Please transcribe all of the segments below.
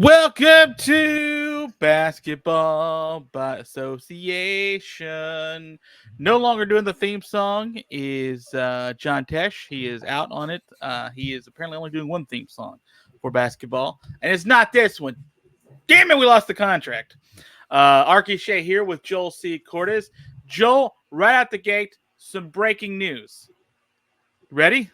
Welcome to Basketball by Association. No longer doing the theme song is John Tesh. He is out on it. He is apparently only doing one theme song for basketball, and it's not this one. Damn it, we lost the contract. Arky Shea here with Joel C. Cortez. Joel, right out the gate, some breaking news. Ready?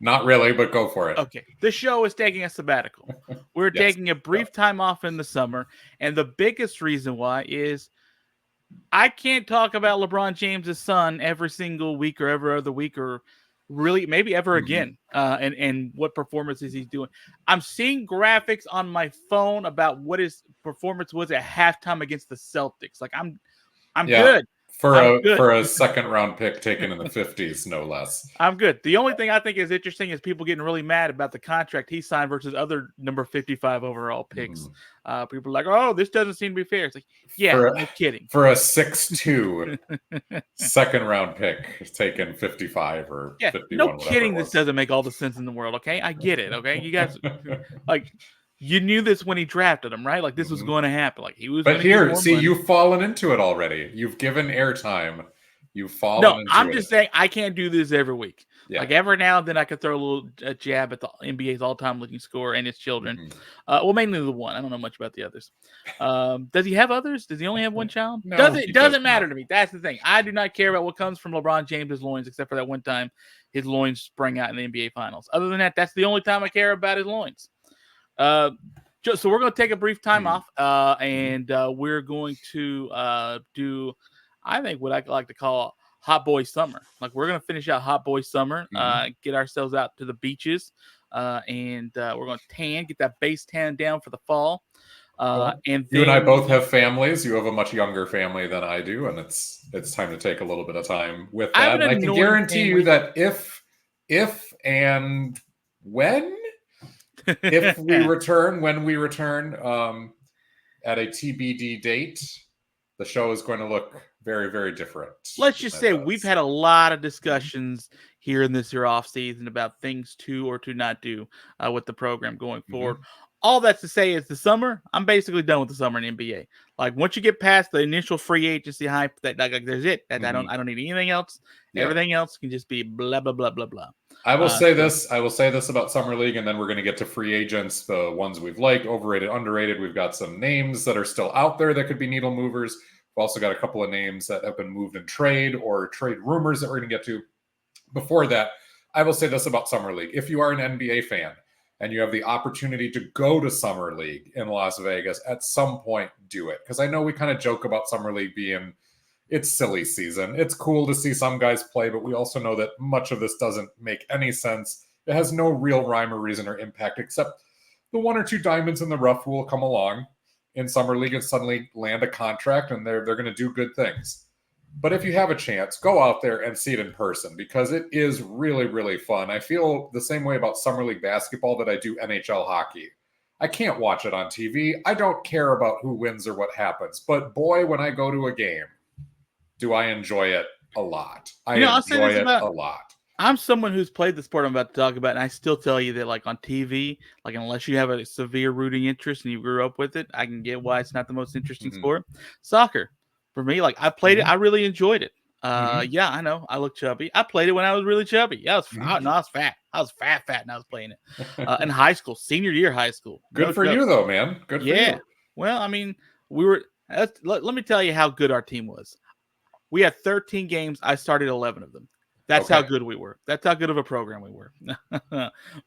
Not really, but go for it. Okay. The show is taking a sabbatical. We're taking a brief time off in the summer. And the biggest reason why is I can't talk about LeBron James' son every single week or every other week or really maybe ever again. And what performances he's doing. I'm seeing graphics on my phone about what his performance was at halftime against the Celtics. Like I'm good. For a second round pick taken in the 50s, no less. I'm good. The only thing I think is interesting is people getting really mad about the contract he signed versus other number 55 overall picks. People are like, oh, this doesn't seem to be fair. It's like, yeah, no kidding. For a 6'2 second round pick taken 55 or 51. No kidding, this doesn't make all the sense in the world, okay? I get it, okay? You guys, like, you knew this when he drafted him, right? Like, this was going to happen. Like, he was. But here, see, you've fallen into it already. You've given airtime. You've fallen into it. No, I'm just saying I can't do this every week. Yeah. Like, every now and then I could throw a little jab at the NBA's all-time leading scorer and his children. Well, mainly the one. I don't know much about the others. Does he have others? Does he only have one child? No, doesn't matter to me. That's the thing. I do not care about what comes from LeBron James' loins, except for that one time his loins sprang out in the NBA Finals. Other than that, that's the only time I care about his loins. So we're going to take a brief time off, and we're going to do, I think, what I like to call Hot Boy Summer. Like, we're going to finish out Hot Boy Summer, get ourselves out to the beaches, and we're going to tan, get that base tan down for the fall. And you and I both have families. You have a much younger family than I do, and it's time to take a little bit of time with that. And I can guarantee you that if and when when we return at a TBD date, the show is going to look very, very different. Let's just say we've had a lot of discussions here in this year off season about things to or to not do with the program going forward. All that's to say is the summer, I'm basically done with the summer in NBA. Like, once you get past the initial free agency hype, that like there's it. I don't need anything else. Yeah. Everything else can just be blah blah blah blah blah. I will say this about Summer League, and then we're going to get to free agents, the ones we've liked, overrated, underrated. We've got some names that are still out there that could be needle movers. We've also got a couple of names that have been moved in trade or trade rumors that we're going to get to. Before that, I will say this about Summer League. If you are an NBA fan and you have the opportunity to go to Summer League in Las Vegas, at some point, do it. Because I know we kind of joke about Summer League being, it's silly season. It's cool to see some guys play, but we also know that much of this doesn't make any sense. It has no real rhyme or reason or impact, except the one or two diamonds in the rough will come along in Summer League and suddenly land a contract, and they're going to do good things. But if you have a chance, go out there and see it in person, because it is really, really fun. I feel the same way about Summer League basketball that I do NHL hockey. I can't watch it on TV. I don't care about who wins or what happens. But boy, when I go to a game, do I enjoy it a lot. I enjoy it a lot. I'm someone who's played the sport I'm about to talk about, and I still tell you that, like, on TV, like, unless you have a severe rooting interest and you grew up with it, I can get why it's not the most interesting sport. Soccer. For me, like, I played it. I really enjoyed it. Yeah, I know. I look chubby. I played it when I was really chubby. Yeah, I was fat. I was fat, and I was playing it in high school, senior year high school. Good for you, though, man. Good for you. Well, I mean, we were. Let me tell you how good our team was. We had 13 games. I started 11 of them. That's how good we were. That's how good of a program we were.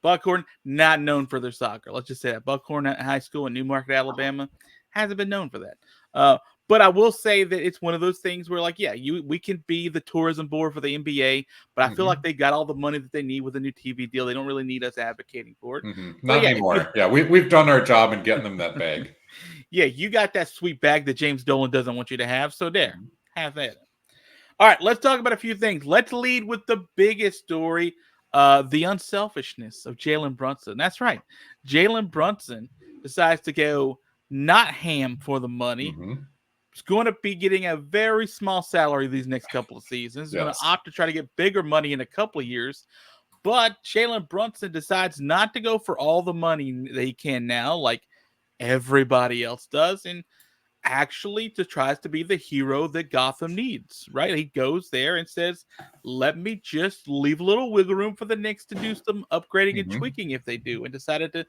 Buckhorn, not known for their soccer. Let's just say that. Buckhorn High School in Newmarket, Alabama, hasn't been known for that. But I will say that it's one of those things where, like, we can be the tourism board for the NBA, but I feel like they got all the money that they need with a new TV deal. They don't really need us advocating for it. Not anymore. Yeah, we've done our job in getting them that bag. Yeah, you got that sweet bag that James Dolan doesn't want you to have, so there, have that. All right, let's talk about a few things. Let's lead with the biggest story, the unselfishness of Jalen Brunson. That's right. Jalen Brunson decides to go not ham for the money. He's going to be getting a very small salary these next couple of seasons. He's going to opt to try to get bigger money in a couple of years. But Jalen Brunson decides not to go for all the money that he can now. Like, everybody else does, and actually tries to be the hero that Gotham needs, right? He goes there and says, let me just leave a little wiggle room for the Knicks to do some upgrading and tweaking if they do, and decided to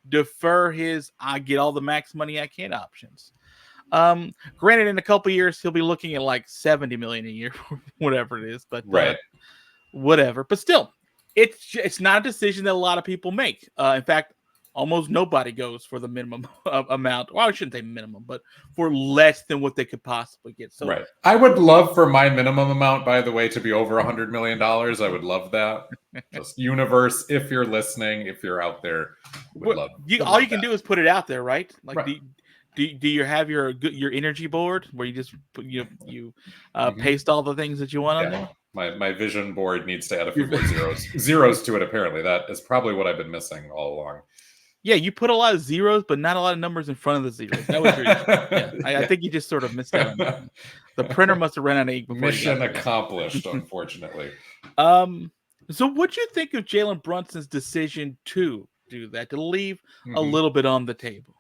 defer his I get all the max money I can options. Granted, in a couple years he'll be looking at like $70 million a year, whatever it is, but whatever. But still, it's not a decision that a lot of people make. In fact, almost nobody goes for the minimum amount. Well, I shouldn't say minimum, but for less than what they could possibly get. So, I would love for my minimum amount, by the way, to be over $100 million. I would love that. Just universe, if you're listening, if you're out there, all you can do is put it out there, right? Like, do you have your energy board where you just paste all the things that you want on there? My vision board needs to add a few more zeros to it. Apparently, that is probably what I've been missing all along. Yeah, you put a lot of zeros, but not a lot of numbers in front of the zeros. That was your I think you just sort of missed out on that. The printer must have run out of ink before. Mission accomplished, unfortunately. So what'd you think of Jalen Brunson's decision to do that, to leave a little bit on the table?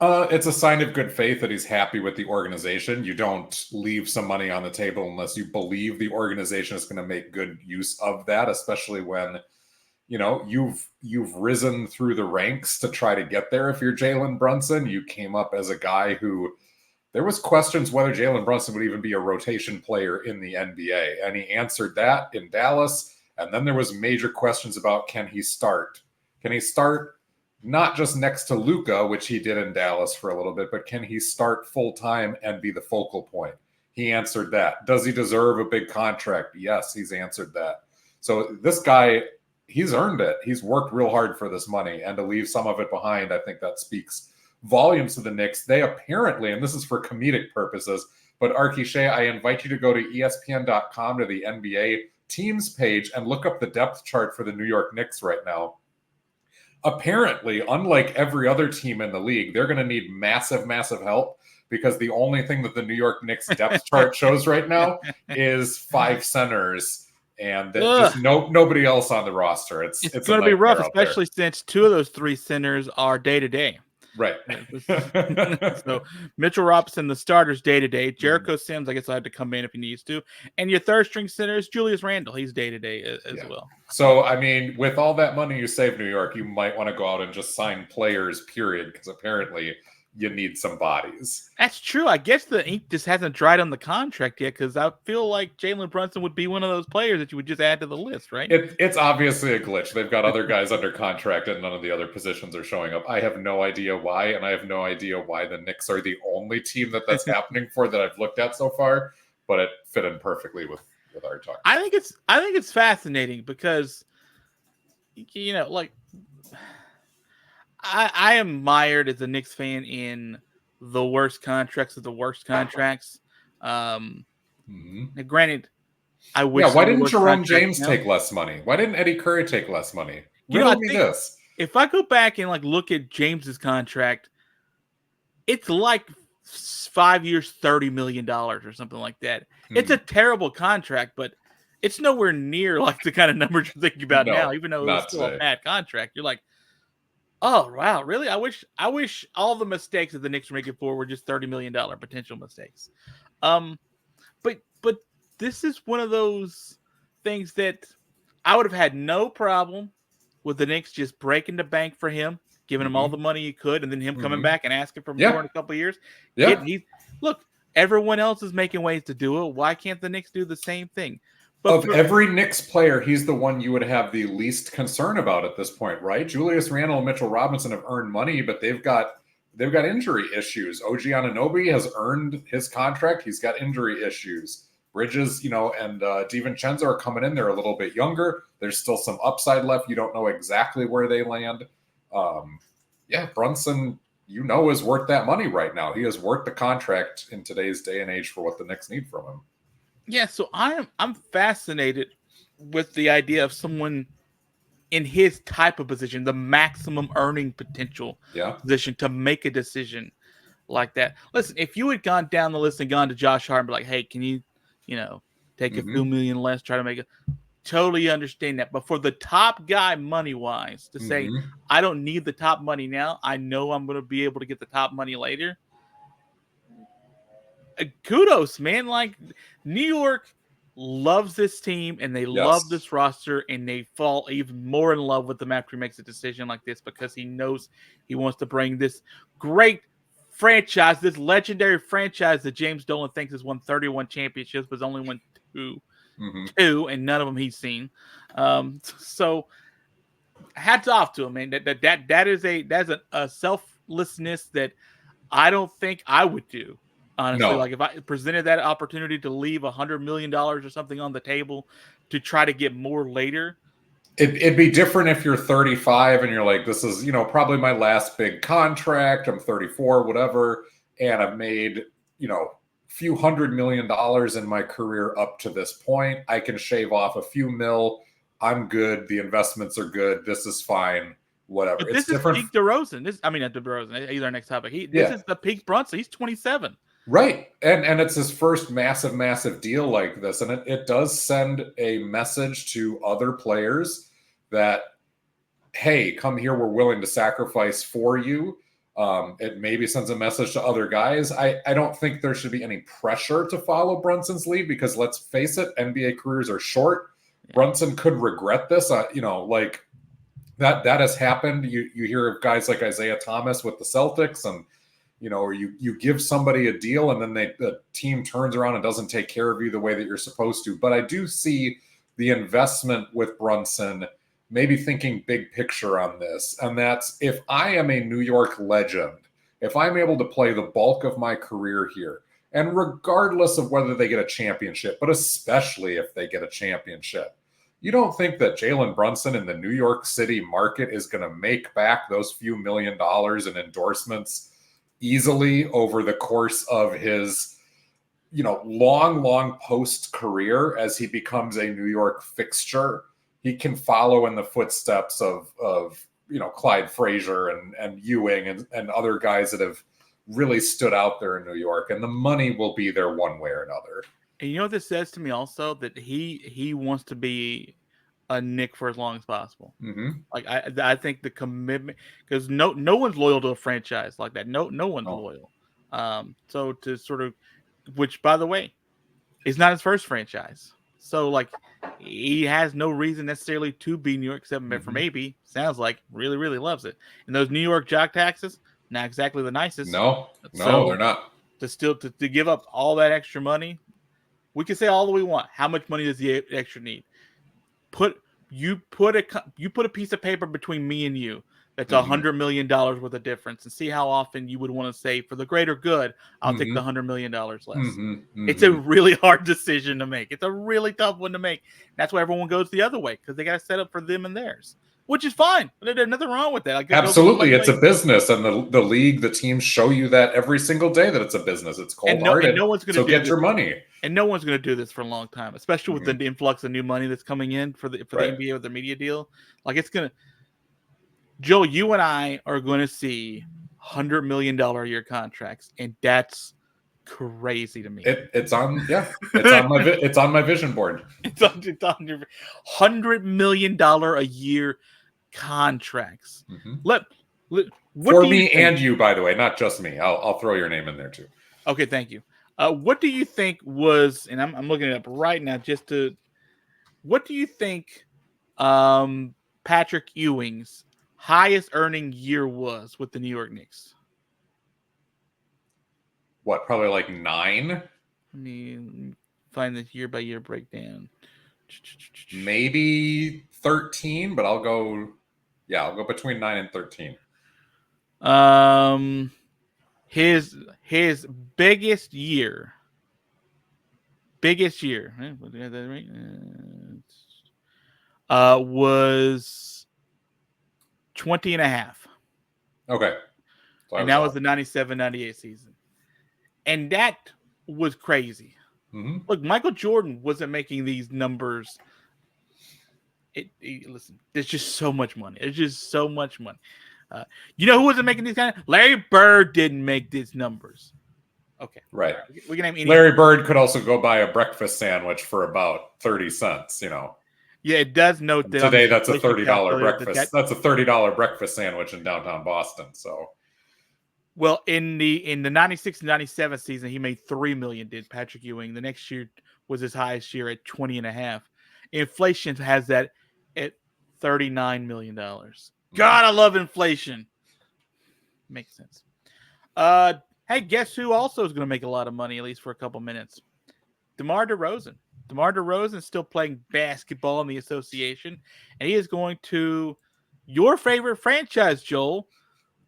It's a sign of good faith that he's happy with the organization. You don't leave some money on the table unless you believe the organization is going to make good use of that, especially when you've risen through the ranks to try to get there. If you're Jalen Brunson, you came up as a guy who there was questions whether Jalen Brunson would even be a rotation player in the NBA. And he answered that in Dallas. And then there was major questions about, can he start? Can he start not just next to Luka, which he did in Dallas for a little bit, but can he start full time and be the focal point? He answered that. Does he deserve a big contract? Yes, he's answered that. So this guy, he's earned it. He's worked real hard for this money, and to leave some of it behind, I think that speaks volumes to the Knicks. They apparently, and this is for comedic purposes, but Arky, Shea, I invite you to go to ESPN.com to the NBA teams page and look up the depth chart for the New York Knicks right now. Apparently, unlike every other team in the league, they're going to need massive, massive help, because the only thing that the New York Knicks depth chart shows right now is 5 centers. And just nobody else on the roster. It's going to be rough, especially since 2 of those 3 centers are day-to-day. Right. So Mitchell Robinson, the starter's day-to-day. Jericho Sims, I guess, will have to come in if he needs to. And your third-string center is Julius Randle. He's day-to-day as well. So, I mean, with all that money you save, New York, you might want to go out and just sign players, period, because apparently you need some bodies. That's true. I guess the ink just hasn't dried on the contract yet, because I feel like Jalen Brunson would be one of those players that you would just add to the list, right? It's obviously a glitch. They've got other guys under contract and none of the other positions are showing up. I have no idea why, and I have no idea why the Knicks are the only team that's happening for that I've looked at so far, but it fit in perfectly with our talk. I think it's fascinating because, like, I am mired as a Knicks fan in the worst contracts of the worst contracts. Granted, I wish. Yeah, why didn't Jerome James take less money? Why didn't Eddie Curry take less money? If I go back and look at James's contract, it's like 5 years, $30 million or something like that. It's a terrible contract, but it's nowhere near like the kind of numbers you're thinking about now. Even though it's still a bad contract, you're like, oh wow, really? I wish all the mistakes that the Knicks were making for were just $30 million potential mistakes. But this is one of those things that I would have had no problem with the Knicks just breaking the bank for him, giving him all the money he could, and then him coming back and asking for more in a couple of years. Yeah. Look, everyone else is making ways to do it. Why can't the Knicks do the same thing? Of every Knicks player, he's the one you would have the least concern about at this point, right? Julius Randle and Mitchell Robinson have earned money, but they've got injury issues. OG Anunoby has earned his contract. He's got injury issues. Bridges, and DiVincenzo are coming in. They're a little bit younger. There's still some upside left. You don't know exactly where they land. Brunson, is worth that money right now. He has worth the contract in today's day and age for what the Knicks need from him. Yeah, so I'm fascinated with the idea of someone in his type of position, the maximum earning potential position, to make a decision like that. Listen, if you had gone down the list and gone to Josh Hart and be like, hey, can you, take a few million less, try to make it. totally understand that. But for the top guy money-wise to say, I don't need the top money now, I know I'm going to be able to get the top money later. Kudos, man. Like, New York loves this team and they love this roster, and they fall even more in love with him after he makes a decision like this, because he knows he wants to bring this great franchise, this legendary franchise that James Dolan thinks has won 31 championships, but has only won two, and none of them he's seen. So hats off to him, man. That's a selflessness that I don't think I would do. Honestly, like if I presented that opportunity to leave $100 million or something on the table to try to get more later. It'd be different if you're 35 and you're like, this is, probably my last big contract. I'm 34, whatever. And I've made, few $100 million in my career up to this point. I can shave off a few mil. I'm good. The investments are good. This is fine. Whatever. But this is peak DeRozan. Not DeRozan. Either next topic. This is the peak Brunson. He's 27. Right. And it's his first massive deal like this. And it does send a message to other players that, hey, come here. We're willing to sacrifice for you. It maybe sends a message to other guys. I don't think there should be any pressure to follow Brunson's lead, because let's face it, NBA careers are short. Yeah. Brunson could regret this. Like that has happened. You hear of guys like Isaiah Thomas with the Celtics, and or you give somebody a deal and then the team turns around and doesn't take care of you the way that you're supposed to. But I do see the investment with Brunson, maybe thinking big picture on this. And that's, if I am a New York legend, if I'm able to play the bulk of my career here, and regardless of whether they get a championship, but especially if they get a championship, you don't think that Jalen Brunson in the New York City market is going to make back those few $1 million in endorsements easily over the course of his, long post career as he becomes a New York fixture? He can follow in the footsteps of Clyde Frazier and Ewing and other guys that have really stood out there in New York, and the money will be there one way or another. And you know what this says to me also? That he wants to be a Knick for as long as possible. Like I think the commitment, because no one's loyal to a franchise like that. No one's loyal. So to sort of, which by the way, is not his first franchise. So like he has no reason necessarily to be New York, except for maybe sounds like really loves it. And those New York jock taxes, not exactly the nicest. No, they're not. To give up all that extra money, we can say all that we want. How much money does the extra need? Put a piece of paper between me and you that's $100 million worth of difference, and see how often you would want to say, for the greater good, I'll take the $100 million less. It's a really hard decision to make. It's a really tough one to make. That's why everyone goes the other way, because they got to set up for them and theirs, which is fine. There's nothing wrong with that. Like, absolutely, it's a business, and the league, the teams show you that every single day that it's a business. It's cold-hearted. No one's going to get your money. And no one's going to do this for a long time, especially with the influx of new money that's coming in for the NBA with their media deal. Like, it's going to. Joe, you and I are going to see $100 million a year contracts, and that's crazy to me. It's on my vision board. It's on your $100 million a year contracts. For me and you, by the way, not just me. I'll throw your name in there too. Okay, thank you. What do you think was, and I'm looking it up right now what do you think Patrick Ewing's highest earning year was with the New York Knicks? What, probably like 9? Let me find the year by year breakdown. Maybe 13, but I'll go between 9 and 13. His biggest year was 20 and a half. Okay. So and that was the 97-98 season. And that was crazy. Look, Michael Jordan wasn't making these numbers. Listen, there's just so much money. There's just so much money. You know who wasn't making these kind of? Larry Bird didn't make these numbers. Okay. Right. We can name any. Larry Bird could also go buy a breakfast sandwich for about 30 cents, Yeah, it does note that today that's a $30 breakfast. That's a $30 breakfast sandwich in downtown Boston. So, well, in the 96 and 97 season, he made $3 million. Did Patrick Ewing? The next year was his highest year at 20.5. Inflation has that at $39 million. God, I love inflation. Makes sense. Hey, guess who also is going to make a lot of money, at least for a couple minutes? DeMar DeRozan. DeMar DeRozan is still playing basketball in the association, and he is going to your favorite franchise, Joel,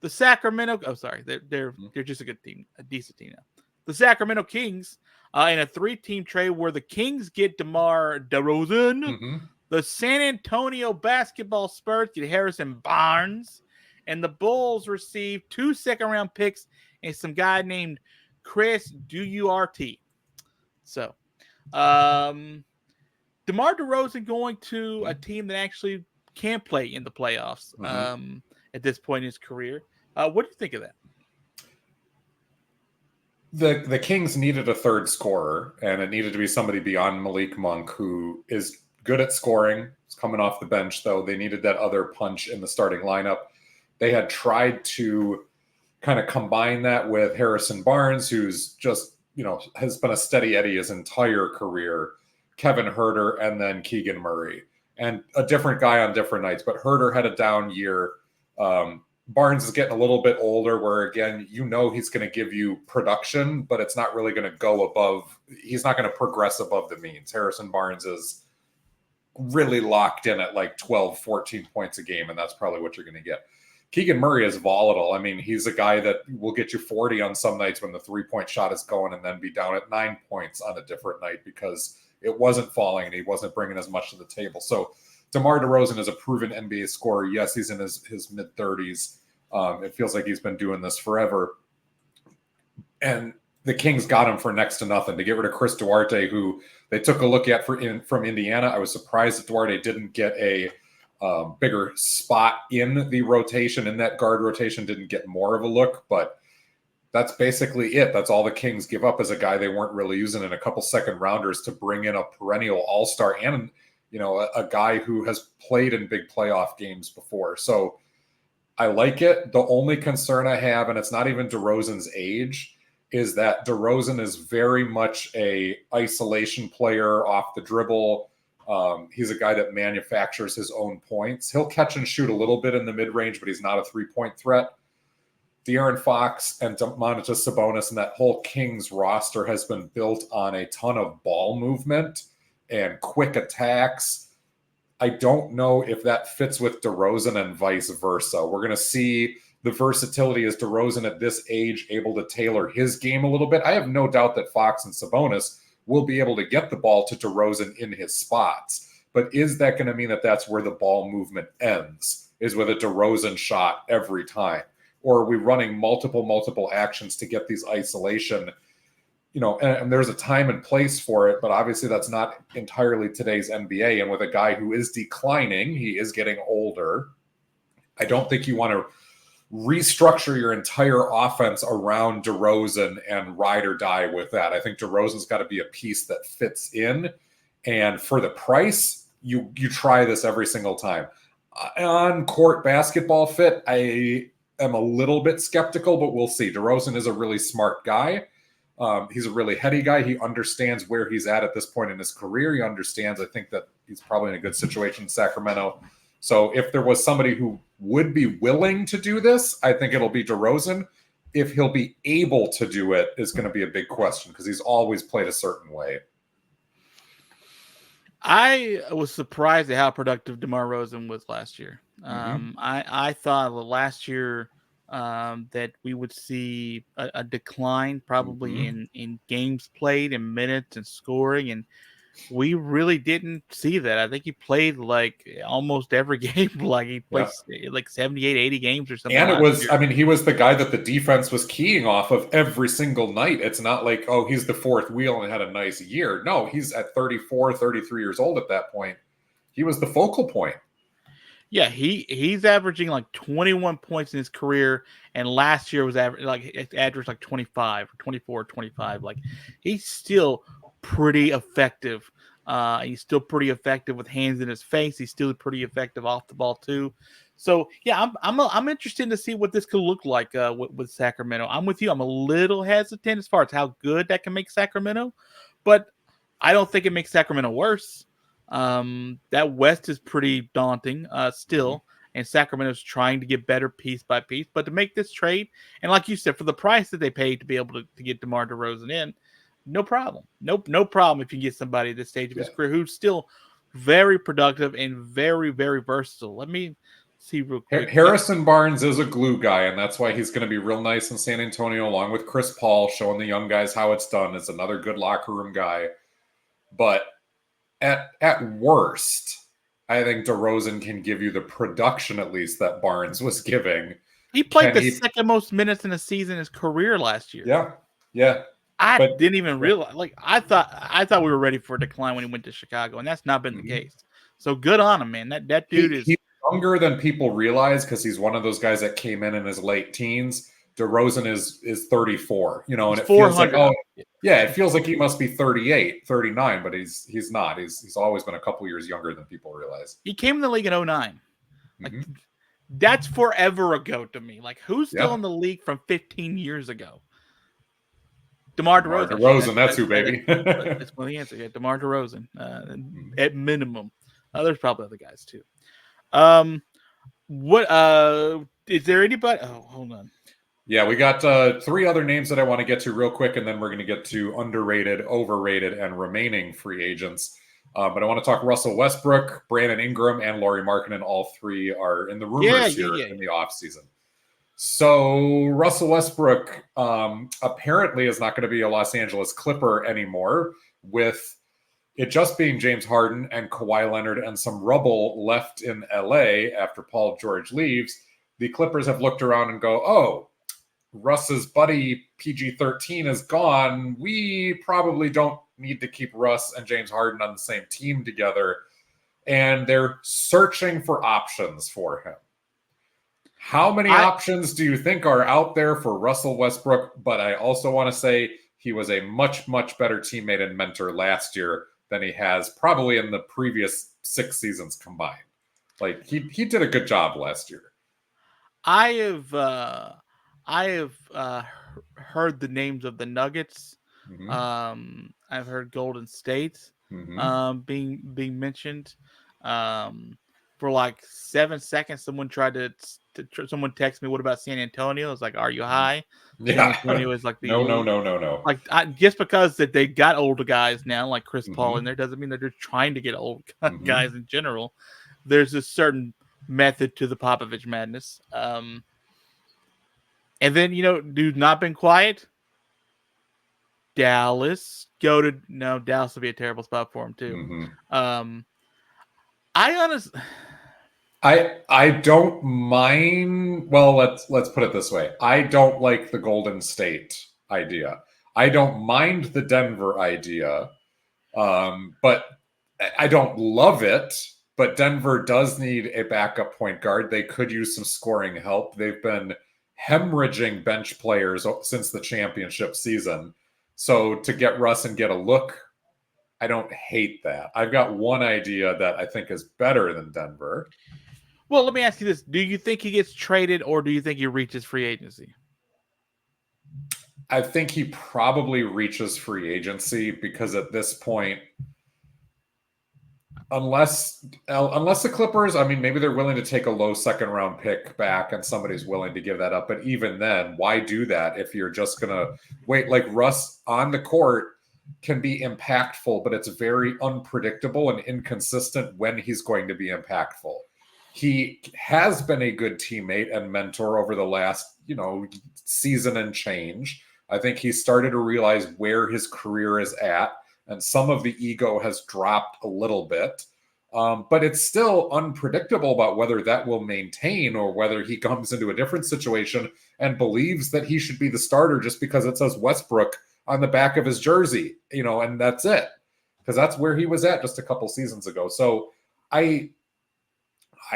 the Sacramento. Oh, sorry, they're just a good team, a decent team now. The Sacramento Kings in a 3-team trade where the Kings get DeMar DeRozan, the San Antonio Basketball Spurs get Harrison Barnes, and the Bulls receive 2 second-round picks and some guy named Chris Duarte. So, DeMar DeRozan going to a team that actually can play in the playoffs at this point in his career. What do you think of that? The Kings needed a third scorer, and it needed to be somebody beyond Malik Monk, who is good at scoring. He's coming off the bench, though. They needed that other punch in the starting lineup. They had tried to kind of combine that with Harrison Barnes, who's just, has been a steady Eddie his entire career, Kevin Huerter, and then Keegan Murray. And a different guy on different nights, but Huerter had a down year. Barnes is getting a little bit older, where, again, he's going to give you production, but it's not really going to go above. He's not going to progress above the means. Harrison Barnes is really locked in at like 12, 14 points a game, and that's probably what you're going to get. Keegan Murray is volatile. I mean, he's a guy that will get you 40 on some nights when the 3-point shot is going, and then be down at 9 points on a different night because it wasn't falling and he wasn't bringing as much to the table. So DeMar DeRozan is a proven NBA scorer. Yes, he's in his mid-30s. It feels like he's been doing this forever. And the Kings got him for next to nothing to get rid of Chris Duarte, who they took a look at from Indiana. I was surprised that Duarte didn't get a bigger spot in the rotation, in that guard rotation, didn't get more of a look, but that's basically it. That's all the Kings give up, as a guy they weren't really using in a couple second rounders to bring in a perennial all-star and, a guy who has played in big playoff games before. So I like it. The only concern I have, and it's not even DeRozan's age, is that DeRozan is very much a isolation player off the dribble. He's a guy that manufactures his own points. He'll catch and shoot a little bit in the mid-range, but he's not a 3-point threat. De'Aaron Fox and Domantas Sabonis and that whole Kings roster has been built on a ton of ball movement and quick attacks. I don't know if that fits with DeRozan and vice versa. We're going to see the versatility as DeRozan at this age able to tailor his game a little bit. I have no doubt that Fox and Sabonis will be able to get the ball to DeRozan in his spots. But is that going to mean that that's where the ball movement ends, is with a DeRozan shot every time? Or are we running multiple actions to get these isolation? And there's a time and place for it, but obviously that's not entirely today's NBA. And with a guy who is declining, he is getting older. I don't think you want to restructure your entire offense around DeRozan and ride or die with that. I think DeRozan's got to be a piece that fits in. And for the price, you try this every single time. On court basketball fit, I am a little bit skeptical, but we'll see. DeRozan is a really smart guy. He's a really heady guy. He understands where he's at this point in his career. He understands, I think, that he's probably in a good situation in Sacramento. So if there was somebody who would be willing to do this, I think it'll be DeRozan. If he'll be able to do it is going to be a big question, because he's always played a certain way. I was surprised at how productive DeMar DeRozan was last year. I thought last year that we would see a decline probably in games played and minutes and scoring, and we really didn't see that. I think he played like almost every game. Like he played like 78, 80 games or something. And it was, he was the guy that the defense was keying off of every single night. It's not like, oh, he's the fourth wheel and had a nice year. No, he's at 34, 33 years old at that point. He was the focal point. Yeah, he's averaging like 21 points in his career, and last year was averaged like 25 or 24, 25. Like he's still pretty effective He's still pretty effective with hands in his face. He's still pretty effective off the ball too. So yeah, I'm interested to see what this could look like with Sacramento. I'm with you. I'm a little hesitant as far as how good that can make Sacramento, but I don't think it makes Sacramento worse. That West is pretty daunting still, and Sacramento's trying to get better piece by piece. But to make this trade, and like you said, for the price that they paid to be able to get DeMar DeRozan in, no problem. No problem if you get somebody at this stage of his career who's still very productive and very, very versatile. Let me see real quick. Harrison Barnes is a glue guy, and that's why he's going to be real nice in San Antonio, along with Chris Paul, showing the young guys how it's done. Is another good locker room guy. But at worst, I think DeRozan can give you the production, at least, that Barnes was giving. He played second most minutes in a season in his career last year. Yeah. I didn't even realize. Like I thought we were ready for a decline when he went to Chicago, and that's not been the case. So good on him, man. That dude is he's younger than people realize because he's one of those guys that came in his late teens. DeRozan is 34, and it feels like it feels like he must be 38, 39, but he's not. He's always been a couple years younger than people realize. He came in the league in 2009. Like that's forever ago to me. Like who's still in the league from 15 years ago? DeMar DeRozan. That's who, baby. That's one of the answer. Yeah, DeMar DeRozan. At minimum. There's probably other guys too. What is there anybody? Oh, hold on. Yeah, we got 3 other names that I want to get to real quick, and then we're going to get to underrated, overrated, and remaining free agents. But I want to talk Russell Westbrook, Brandon Ingram, and Lauri Markkanen. All 3 are in the rumors here in the offseason. So Russell Westbrook apparently is not going to be a Los Angeles Clipper anymore, with it just being James Harden and Kawhi Leonard and some rubble left in LA after Paul George leaves. The Clippers have looked around and go, oh, Russ's buddy PG-13 is gone. We probably don't need to keep Russ and James Harden on the same team together. And they're searching for options for him. How many options do you think are out there for Russell Westbrook? But I also want to say he was a much, much better teammate and mentor last year than he has probably in the previous 6 seasons combined. Like he did a good job last year. I have heard the names of the Nuggets. I've heard Golden State being mentioned. For like 7 seconds, someone tried to someone texted me, "What about San Antonio?" I was like, "Are you high?" Yeah, San Antonio is like the no. Like just because that they got older guys now, like Chris Paul in there, doesn't mean they're just trying to get old guys in general. There's a certain method to the Popovich madness. And then dude, not been quiet. Dallas Dallas would be a terrible spot for him too. I don't mind. Well, let's put it this way. I don't like the Golden State idea. I don't mind the Denver idea, but I don't love it. But Denver does need a backup point guard. They could use some scoring help. They've been hemorrhaging bench players since the championship season. So to get Russ and get a look, I don't hate that. I've got one idea that I think is better than Denver. Well, let me ask you this. Do you think he gets traded or do you think he reaches free agency? I think he probably reaches free agency because at this point, unless the Clippers, I mean, maybe they're willing to take a low second round pick back and somebody's willing to give that up. But even then, why do that if you're just going to wait? Like Russ on the court can be impactful, but it's very unpredictable and inconsistent when he's going to be impactful. He has been a good teammate and mentor over the last, season and change. I think he started to realize where his career is at, and some of the ego has dropped a little bit. But it's still unpredictable about whether that will maintain or whether he comes into a different situation and believes that he should be the starter just because it says Westbrook on the back of his jersey, and that's it. Because that's where he was at just a couple seasons ago. So I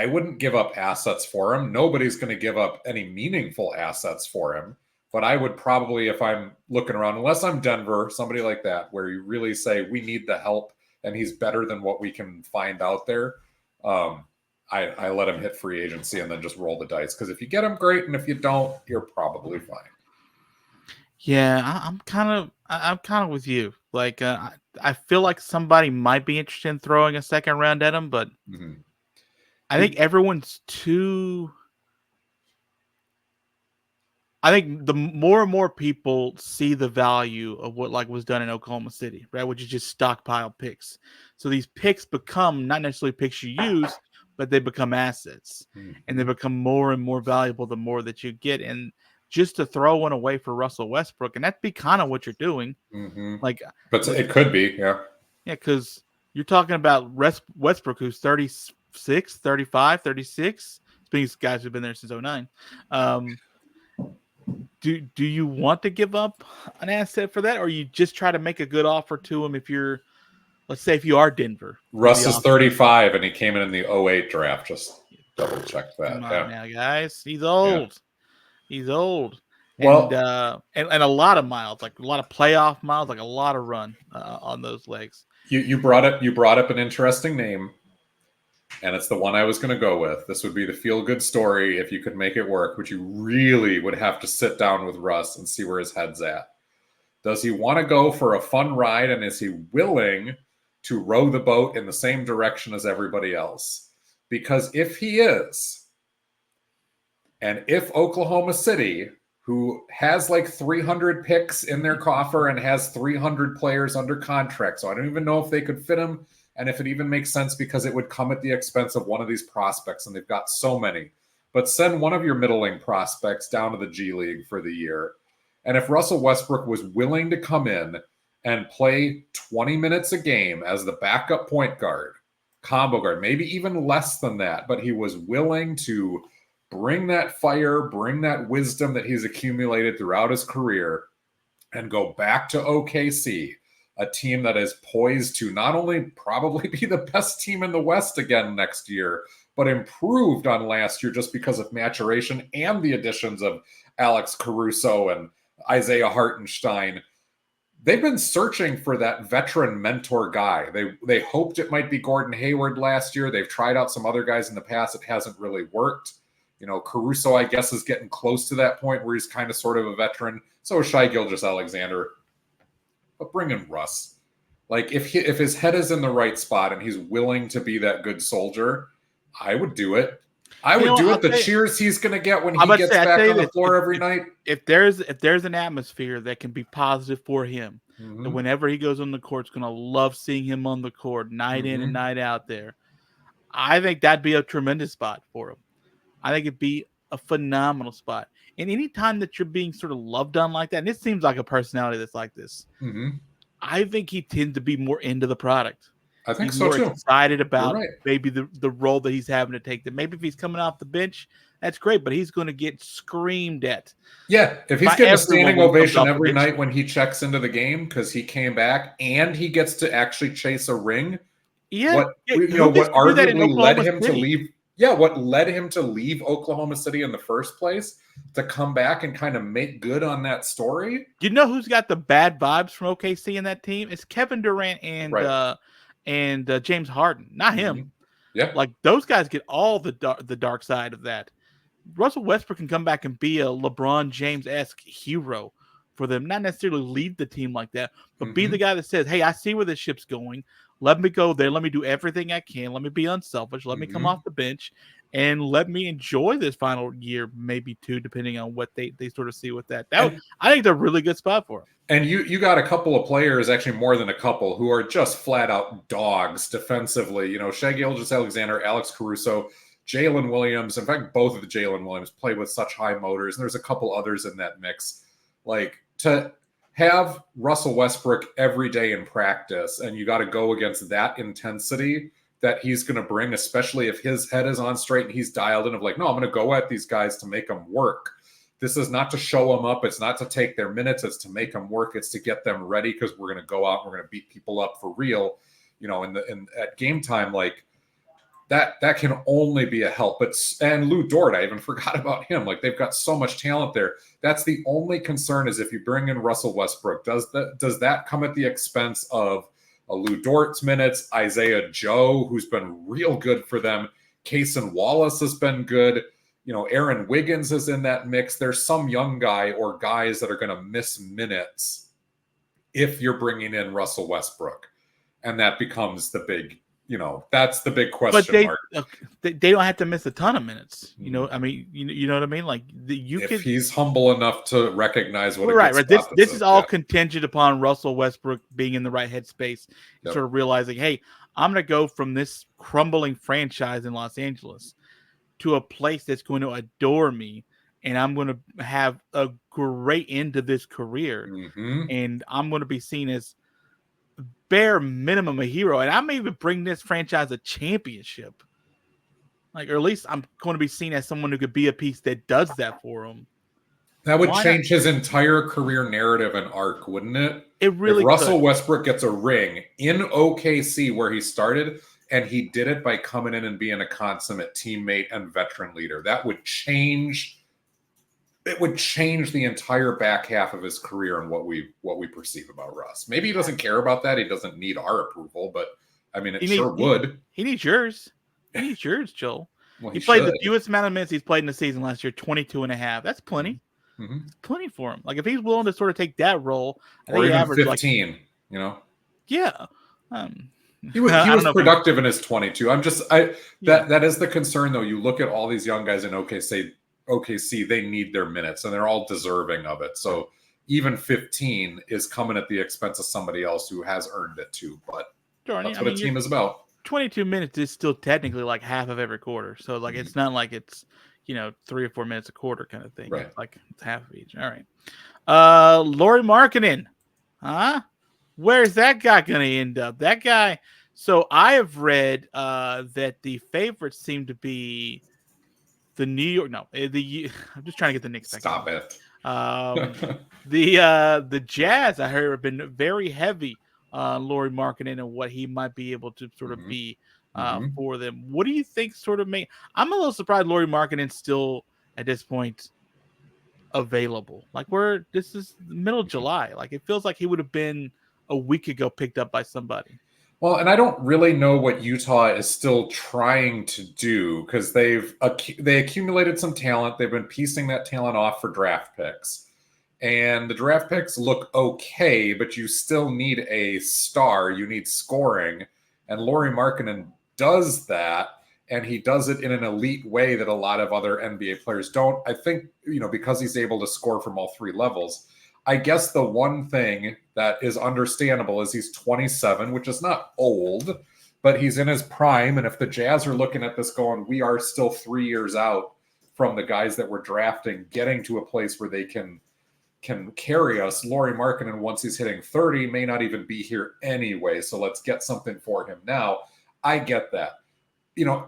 wouldn't give up assets for him. Nobody's going to give up any meaningful assets for him. But I would probably, if I'm looking around, unless I'm Denver, somebody like that, where you really say, we need the help and he's better than what we can find out there, I let him hit free agency and then just roll the dice. Because if you get him, great, and if you don't, you're probably fine. Yeah, I'm kind of with you. Like, I feel like somebody might be interested in throwing a second round at him, but I think everyone's too. I think the more and more people see the value of what like was done in Oklahoma City, right? Which is just stockpile picks. So these picks become not necessarily picks you use, but they become assets, and they become more and more valuable the more that you get. And just to throw one away for Russell Westbrook, and that'd be kind of what you're doing. Like, but it could be, yeah, because you're talking about Westbrook, who's 36, 35, 36. Speaking of guys who've been there since 09. Do you want to give up an asset for that, or you just try to make a good offer to him if you're, let's say, if you are Denver? Russ is 35, and he came in the 08 draft. Just double check that. Come on now, guys. He's old. Yeah. He's old. Well, and a lot of miles, like a lot of playoff miles, like a lot of run on those legs. You brought up an interesting name, and it's the one I was going to go with. This would be the feel-good story if you could make it work, but you really would have to sit down with Russ and see where his head's at. Does he want to go for a fun ride, and is he willing to row the boat in the same direction as everybody else? Because if he is, and if Oklahoma City, who has like 300 picks in their coffer and has 300 players under contract, so I don't even know if they could fit him, and if it even makes sense, because it would come at the expense of one of these prospects, and they've got so many. But send one of your middling prospects down to the G League for the year. And if Russell Westbrook was willing to come in and play 20 minutes a game as the backup point guard, combo guard, maybe even less than that, but he was willing to bring that fire, bring that wisdom that he's accumulated throughout his career, and go back to OKC, a team that is poised to not only probably be the best team in the West again next year, but improved on last year just because of maturation and the additions of Alex Caruso and Isaiah Hartenstein. They've been searching for that veteran mentor guy. They hoped it might be Gordon Hayward last year. They've tried out some other guys in the past. It hasn't really worked. You know, Caruso, I guess, is getting close to that point where he's kind of sort of a veteran. So is Shai Gilgeous-Alexander. But bring in Russ. Like, if his head is in the right spot and he's willing to be that good soldier, I would do it. I would do it. The cheers he's going to get when he gets back on the floor every night. If there's an atmosphere that can be positive for him, and whenever he goes on the court, it's going to love seeing him on the court night in and night out there. I think that'd be a tremendous spot for him. I think it'd be a phenomenal spot. And any time that you're being sort of loved on like that, and it seems like a personality that's like this, I think he tends to be more into the product. I think he's so more too. Excited about maybe the role that he's having to take. That maybe if he's coming off the bench, that's great, but he's going to get screamed at. Yeah, if he's getting a standing ovation every night when he checks into the game because he came back and he gets to actually chase a ring. Yeah, what arguably led him to leave? Yeah, what led him to leave Oklahoma City in the first place, to come back and kind of make good on that story. You know who's got the bad vibes from OKC in that team? It's Kevin Durant and James Harden, not him. Yeah, like those guys get all the dark side of that. Russell Westbrook can come back and be a LeBron James-esque hero for them, not necessarily lead the team like that, but be the guy that says, hey, I see where this ship's going. Let me go there. Let me do everything I can. Let me be unselfish. Let me come off the bench and let me enjoy this final year, maybe two, depending on what they sort of see with that. I think they're a really good spot for him. And you got a couple of players, actually more than a couple, who are just flat out dogs defensively. You know, Shea Gilgeous-Alexander, Alex Caruso, Jalen Williams. In fact, both of the Jalen Williams play with such high motors. And there's a couple others in that mix. Like, to have Russell Westbrook every day in practice, and you got to go against that intensity that he's going to bring, especially if his head is on straight and he's dialed in of like, no, I'm going to go at these guys to make them work. This is not to show them up. It's not to take their minutes. It's to make them work. It's to get them ready because we're going to go out and we're going to beat people up for real. You know, at game time, like that can only be a help. And Lou Dort, I even forgot about him. Like, they've got so much talent there. That's the only concern, is if you bring in Russell Westbrook, does that come at the expense of Lou Dort's minutes, Isaiah Joe, who's been real good for them. Cason Wallace has been good. Aaron Wiggins is in that mix. There's some young guy or guys that are going to miss minutes if you're bringing in Russell Westbrook. And that becomes the big, that's the big question mark. They don't have to miss a ton of minutes. You know what I mean? Like he's humble enough to recognize what right. This is all contingent upon Russell Westbrook being in the right headspace, sort of realizing, hey, I'm going to go from this crumbling franchise in Los Angeles to a place that's going to adore me, and I'm going to have a great end to this career, and I'm going to be seen as bare minimum a hero, and I may even bring this franchise a championship. Or at least I'm going to be seen as someone who could be a piece that does that for him. That would change his entire career narrative and arc, wouldn't it? It really if Russell Westbrook gets a ring in OKC where he started, and he did it by coming in and being a consummate teammate and veteran leader. That would change. It would change the entire back half of his career and what we perceive about Russ. Maybe he doesn't care about that. He doesn't need our approval, but I mean, it would. He needs yours. He needs yours, Joel. Well, he played the fewest amount of minutes he's played in the season last year, 22 and a half. That's plenty. It's plenty for him. Like if he's willing to sort of take that role, or even 15, Yeah. He was productive in his 22. That is the concern, though. You look at all these young guys in OKC, they need their minutes, and they're all deserving of it. So even 15 is coming at the expense of somebody else who has earned it too. But that's what a team is about. 22 minutes is still technically like half of every quarter. So like it's not like it's 3 or 4 minutes a quarter kind of thing. Right. It's half of each. All right. Lauri Markkanen. Where's that guy going to end up? That guy. So I have read that the favorites seem to be the New York. No, I'm just trying to get the Knicks back. Stop it. The Jazz, I heard, have been very heavy on Lauri Markkanen and what he might be able to sort of be for them. What do you think sort of I'm a little surprised Lauri Markkanen's still at this point available. Like this is the middle of July. Like it feels like he would have been a week ago picked up by somebody. Well, and I don't really know what Utah is still trying to do because they accumulated some talent. They've been piecing that talent off for draft picks. And the draft picks look okay, but you still need a star. You need scoring. And Lauri Markkanen does that, and he does it in an elite way that a lot of other NBA players don't. I think, because he's able to score from all three levels. I guess the one thing that is understandable is he's 27, which is not old, but he's in his prime. And if the Jazz are looking at this going, we are still 3 years out from the guys that we're drafting, getting to a place where they can carry us. Lauri Markkanen, once he's hitting 30, may not even be here anyway. So let's get something for him now. I get that.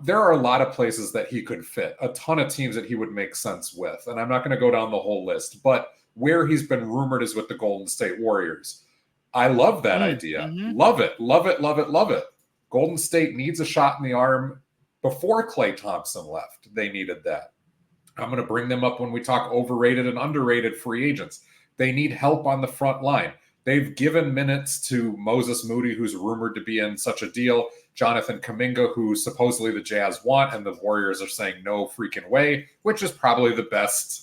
There are a lot of places that he could fit, a ton of teams that he would make sense with. And I'm not going to go down the whole list, but where he's been rumored is with the Golden State Warriors. I love that idea. Love it, love it, love it, love it. Golden State needs a shot in the arm before Klay Thompson left. They needed that. I'm going to bring them up when we talk overrated and underrated free agents. They need help on the front line. They've given minutes to Moses Moody, who's rumored to be in such a deal. Jonathan Kuminga, who supposedly the Jazz want, and the Warriors are saying no freaking way, which is probably the best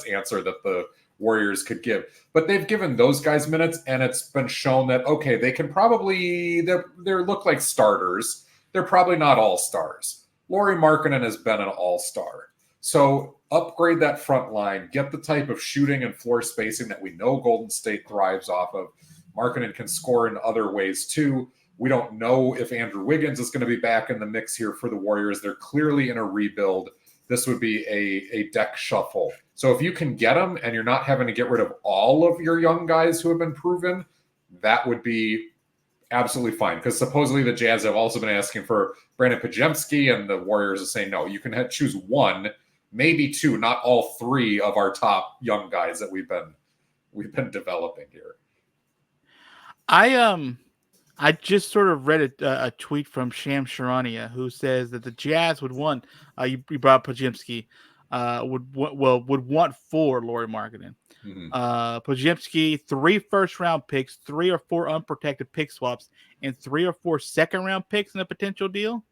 answer that the Warriors could give. But they've given those guys minutes, and it's been shown that, okay, they can probably, they look like starters. They're probably not all stars. Lauri Markkanen has been an all-star. So upgrade that front line, get the type of shooting and floor spacing that we know Golden State thrives off of. Markkanen can score in other ways too. We don't know if Andrew Wiggins is going to be back in the mix here for the Warriors. They're clearly in a rebuild. This would be a deck shuffle. So if you can get them and you're not having to get rid of all of your young guys who have been proven, that would be absolutely fine. Because supposedly the Jazz have also been asking for Brandon Pajemski, and the Warriors are saying, no, you can choose one, maybe two, not all three of our top young guys that we've been developing here. I just sort of read a tweet from Sham Charania who says that the Jazz would want, you brought up Pajemski, would want for Lauri Markkanen. Mm-hmm. Podziemski, 3 first-round picks, 3 or 4 unprotected pick swaps, and 3 or 4 second-round picks in a potential deal.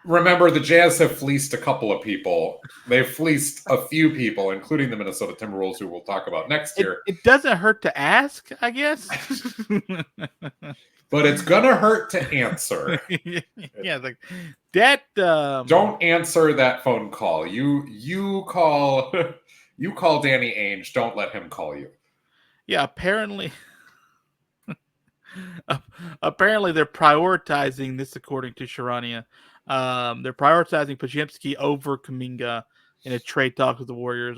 Remember, the Jazz have fleeced a couple of people. They've fleeced a few people, including the Minnesota Timberwolves, who we'll talk about next year. It doesn't hurt to ask, I guess. But it's gonna hurt to answer. Yeah, like that. Don't answer that phone call. You call Danny Ainge. Don't let him call you. Yeah, apparently they're prioritizing this, according to Sharania. They're prioritizing Podziemski over Kuminga in a trade talk with the Warriors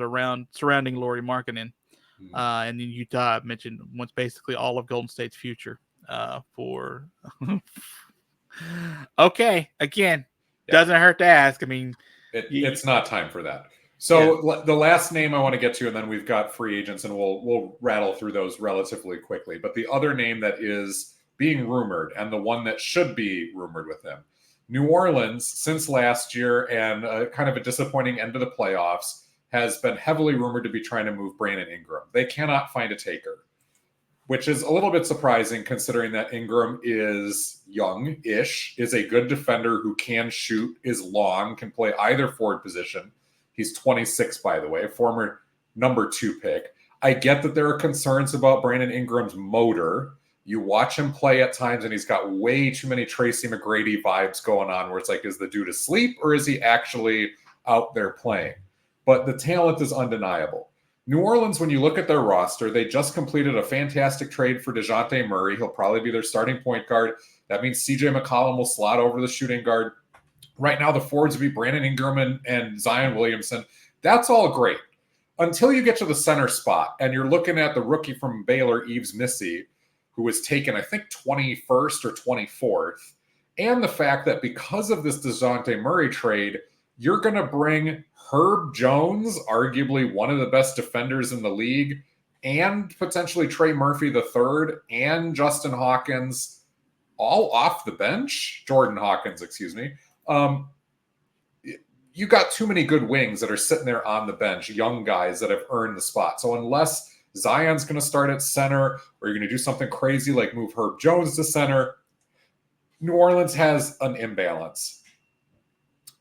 surrounding Lauri Markkanen. And then Utah mentioned wants basically all of Golden State's future for. Okay, again, doesn't hurt to ask. I mean, it's not time for that. So the last name I want to get to, and then we've got free agents, and we'll rattle through those relatively quickly. But the other name that is being rumored, and the one that should be rumored with him, New Orleans, since last year and kind of a disappointing end of the playoffs, has been heavily rumored to be trying to move Brandon Ingram. They cannot find a taker, which is a little bit surprising considering that Ingram is young-ish, is a good defender who can shoot, is long, can play either forward position. He's 26, by the way, former number 2 pick. I get that there are concerns about Brandon Ingram's motor. You watch him play at times, and he's got way too many Tracy McGrady vibes going on where it's like, is the dude asleep or is he actually out there playing? But the talent is undeniable. New Orleans, when you look at their roster, they just completed a fantastic trade for DeJounte Murray. He'll probably be their starting point guard. That means CJ McCollum will slot over the shooting guard. Right now, the forwards would be Brandon Ingram and Zion Williamson. That's all great. Until you get to the center spot, and you're looking at the rookie from Baylor, Yves Missy, who was taken, I think, 21st or 24th, and the fact that because of this DeJounte Murray trade, you're going to bring Herb Jones, arguably one of the best defenders in the league, and potentially Trey Murphy III and Justin Hawkins all off the bench. Jordan Hawkins, excuse me. You got too many good wings that are sitting there on the bench, young guys that have earned the spot. So unless Zion's going to start at center, or you're going to do something crazy like move Herb Jones to center, New Orleans has an imbalance.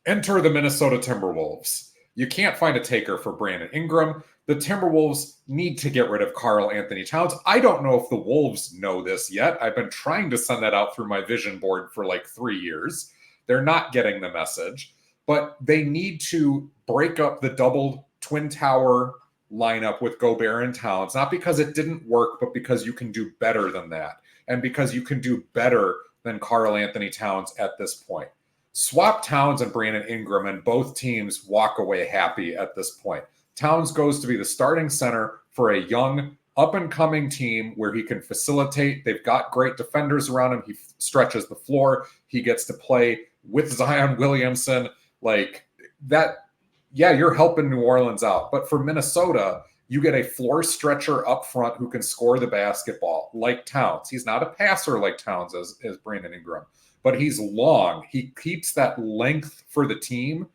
Enter the Minnesota Timberwolves. You can't find a taker for Brandon Ingram. The Timberwolves need to get rid of karl-Anthony Towns. I don't know if the Wolves know this yet. I've been trying to send that out through my vision board for like 3 years. They're not getting the message, but they need to break up the double twin tower lineup with Gobert and Towns, not because it didn't work, but because you can do better than that. And because you can do better than karl-Anthony Towns at this point. Swap Towns and Brandon Ingram, and both teams walk away happy at this point. Towns goes to be the starting center for a young, up-and-coming team where he can facilitate. They've got great defenders around him. He stretches the floor. He gets to play with Zion Williamson. Like that, yeah, you're helping New Orleans out. But for Minnesota, you get a floor stretcher up front who can score the basketball like Towns. He's not a passer like Towns as Brandon Ingram, but he's long. He keeps that length for the team,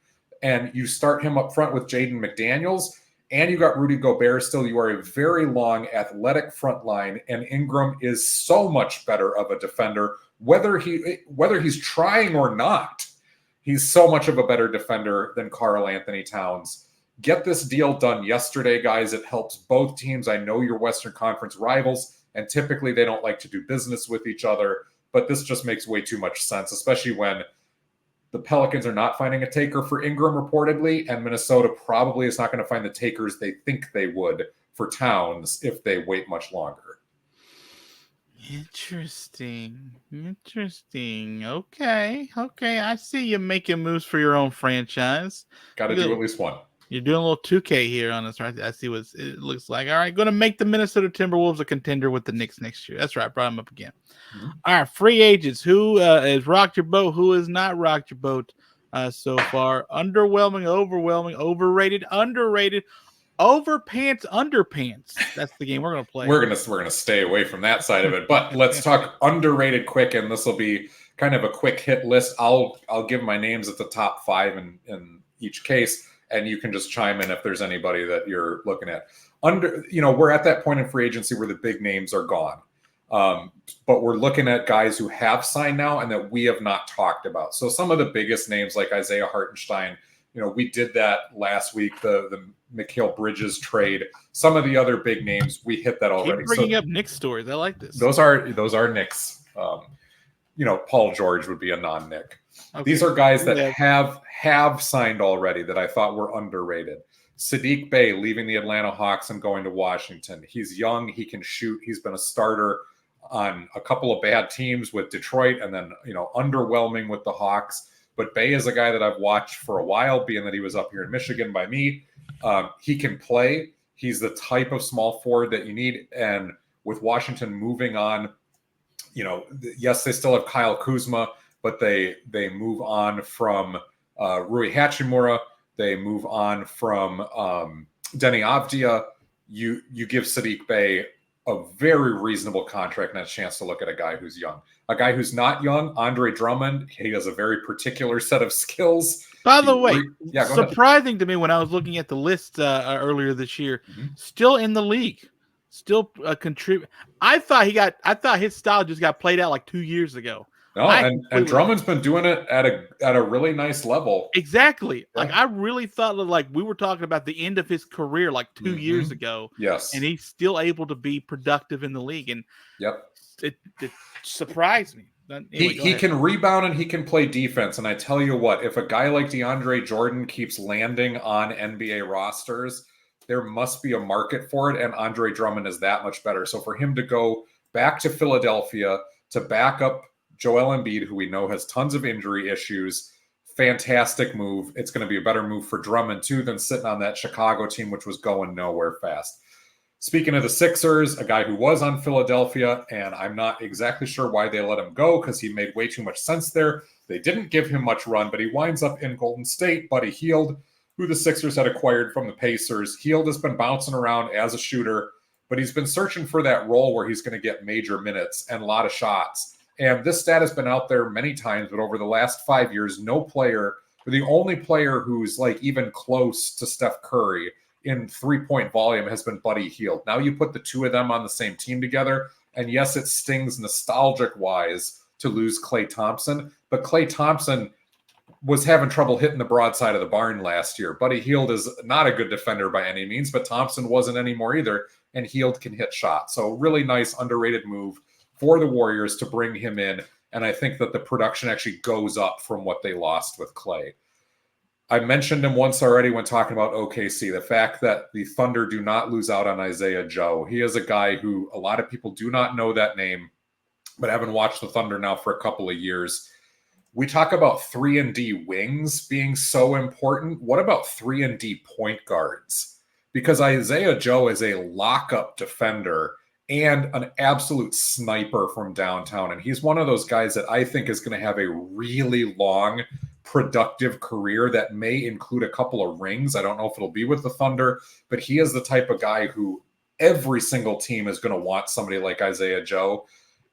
and you start him up front with Jaden McDaniels, and you got Rudy Gobert still. You are a very long, athletic front line, and Ingram is so much better of a defender, whether he's trying or not. He's so much of a better defender than karl-Anthony Towns. Get this deal done yesterday, guys. It helps both teams. I know you're Western Conference rivals, and typically they don't like to do business with each other, but this just makes way too much sense, especially when the Pelicans are not finding a taker for Ingram reportedly, and Minnesota probably is not going to find the takers they think they would for Towns if they wait much longer. Interesting. Okay. I see you making moves for your own franchise. Got to do at least one. You're doing a little 2K here on us, right? I see what it looks like. All right, going to make the Minnesota Timberwolves a contender with the Knicks next year. That's right. Brought them up again. Mm-hmm. All right, free agents. Who has rocked your boat? Who has not rocked your boat so far? Underwhelming, overwhelming, overrated, underrated, overpants, underpants. That's the game we're going to play. We're gonna stay away from that side of it, but let's talk underrated quick, and this will be kind of a quick hit list. I'll give my names at the top 5 in each case, and you can just chime in if there's anybody that you're looking at. We're at that point in free agency where the big names are gone. But we're looking at guys who have signed now and that we have not talked about. So some of the biggest names like Isaiah Hartenstein, we did that last week, the Mikal Bridges trade. Some of the other big names, we hit that already. Keep bringing up Knicks stories. I like this. Those are Knicks. Paul George would be a non-Knick. Okay. These are guys that have signed already that I thought were underrated. Saddiq Bey leaving the Atlanta Hawks and going to Washington. He's young. He can shoot. He's been a starter on a couple of bad teams with Detroit and then, underwhelming with the Hawks. But Bey is a guy that I've watched for a while, being that he was up here in Michigan by me. He can play. He's the type of small forward that you need. And with Washington moving on, yes, they still have Kyle Kuzma, but they move on from Rui Hachimura. They move on from Deni Avdija. You give Saddiq Bey a very reasonable contract and a chance to look at a guy who's young. A guy who's not young, Andre Drummond, he has a very particular set of skills. By the way, surprising to me when I was looking at the list earlier this year, still in the league, still contribute. I thought his style just got played out like 2 years ago. No, and Drummond's been doing it at a really nice level. Exactly. Yeah. Like I really thought like we were talking about the end of his career like 2 years ago. Yes. And he's still able to be productive in the league. And it surprised me. Anyway, he can rebound and he can play defense. And I tell you what, if a guy like DeAndre Jordan keeps landing on NBA rosters, there must be a market for it. And Andre Drummond is that much better. So for him to go back to Philadelphia to back up Joel Embiid, who we know has tons of injury issues, fantastic move. It's going to be a better move for Drummond, too, than sitting on that Chicago team, which was going nowhere fast. Speaking of the Sixers, a guy who was on Philadelphia, and I'm not exactly sure why they let him go because he made way too much sense there. They didn't give him much run, but he winds up in Golden State. Buddy Hield, who the Sixers had acquired from the Pacers. Hield has been bouncing around as a shooter, but he's been searching for that role where he's going to get major minutes and a lot of shots. And this stat has been out there many times, but over the last 5 years, no player, or the only player who's like even close to Steph Curry in 3-point volume has been Buddy Hield. Now you put the two of them on the same team together, and yes, it stings nostalgic-wise to lose Klay Thompson, but Klay Thompson was having trouble hitting the broadside of the barn last year. Buddy Hield is not a good defender by any means, but Thompson wasn't anymore either, and Hield can hit shots. So really nice, underrated move for the Warriors to bring him in, and I think that the production actually goes up from what they lost with Klay. I mentioned him once already when talking about OKC, the fact that the Thunder do not lose out on Isaiah Joe. He is a guy who a lot of people do not know that name, but haven't watched the Thunder now for a couple of years. We talk about 3-and-D wings being so important. What about 3-and-D point guards? Because Isaiah Joe is a lockup defender and an absolute sniper from downtown. And he's one of those guys that I think is going to have a really long, productive career that may include a couple of rings. I don't know if it'll be with the Thunder, but he is the type of guy who every single team is going to want somebody like Isaiah Joe,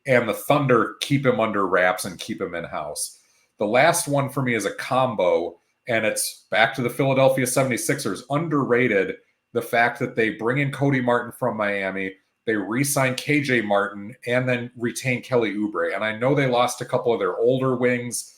and the Thunder keep him under wraps and keep him in-house. The last one for me is a combo, and it's back to the Philadelphia 76ers. Underrated, the fact that they bring in Cody Martin from Miami, they re-sign KJ Martin, and then retain Kelly Oubre. And I know they lost a couple of their older wings.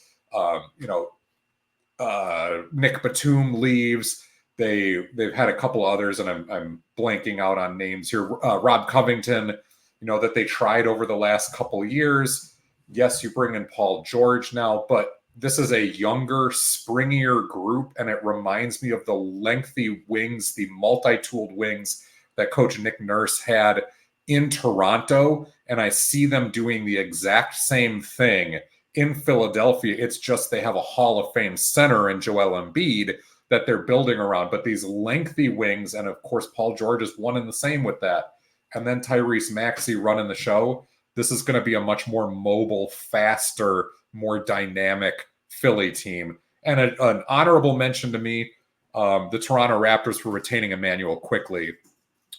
Nick Batum leaves. They've had a couple others, and I'm blanking out on names here. Rob Covington, that they tried over the last couple of years. Yes, you bring in Paul George now, but this is a younger, springier group, and it reminds me of the lengthy wings, the multi-tooled wings that Coach Nick Nurse had in Toronto, and I see them doing the exact same thing in Philadelphia. It's just they have a Hall of Fame center in Joel Embiid that they're building around, but these lengthy wings, and of course Paul George is one and the same with that, and then Tyrese Maxey running the show. This is going to be a much more mobile, faster, more dynamic Philly team. And an honorable mention to me, the Toronto Raptors for retaining Emmanuel Quickly,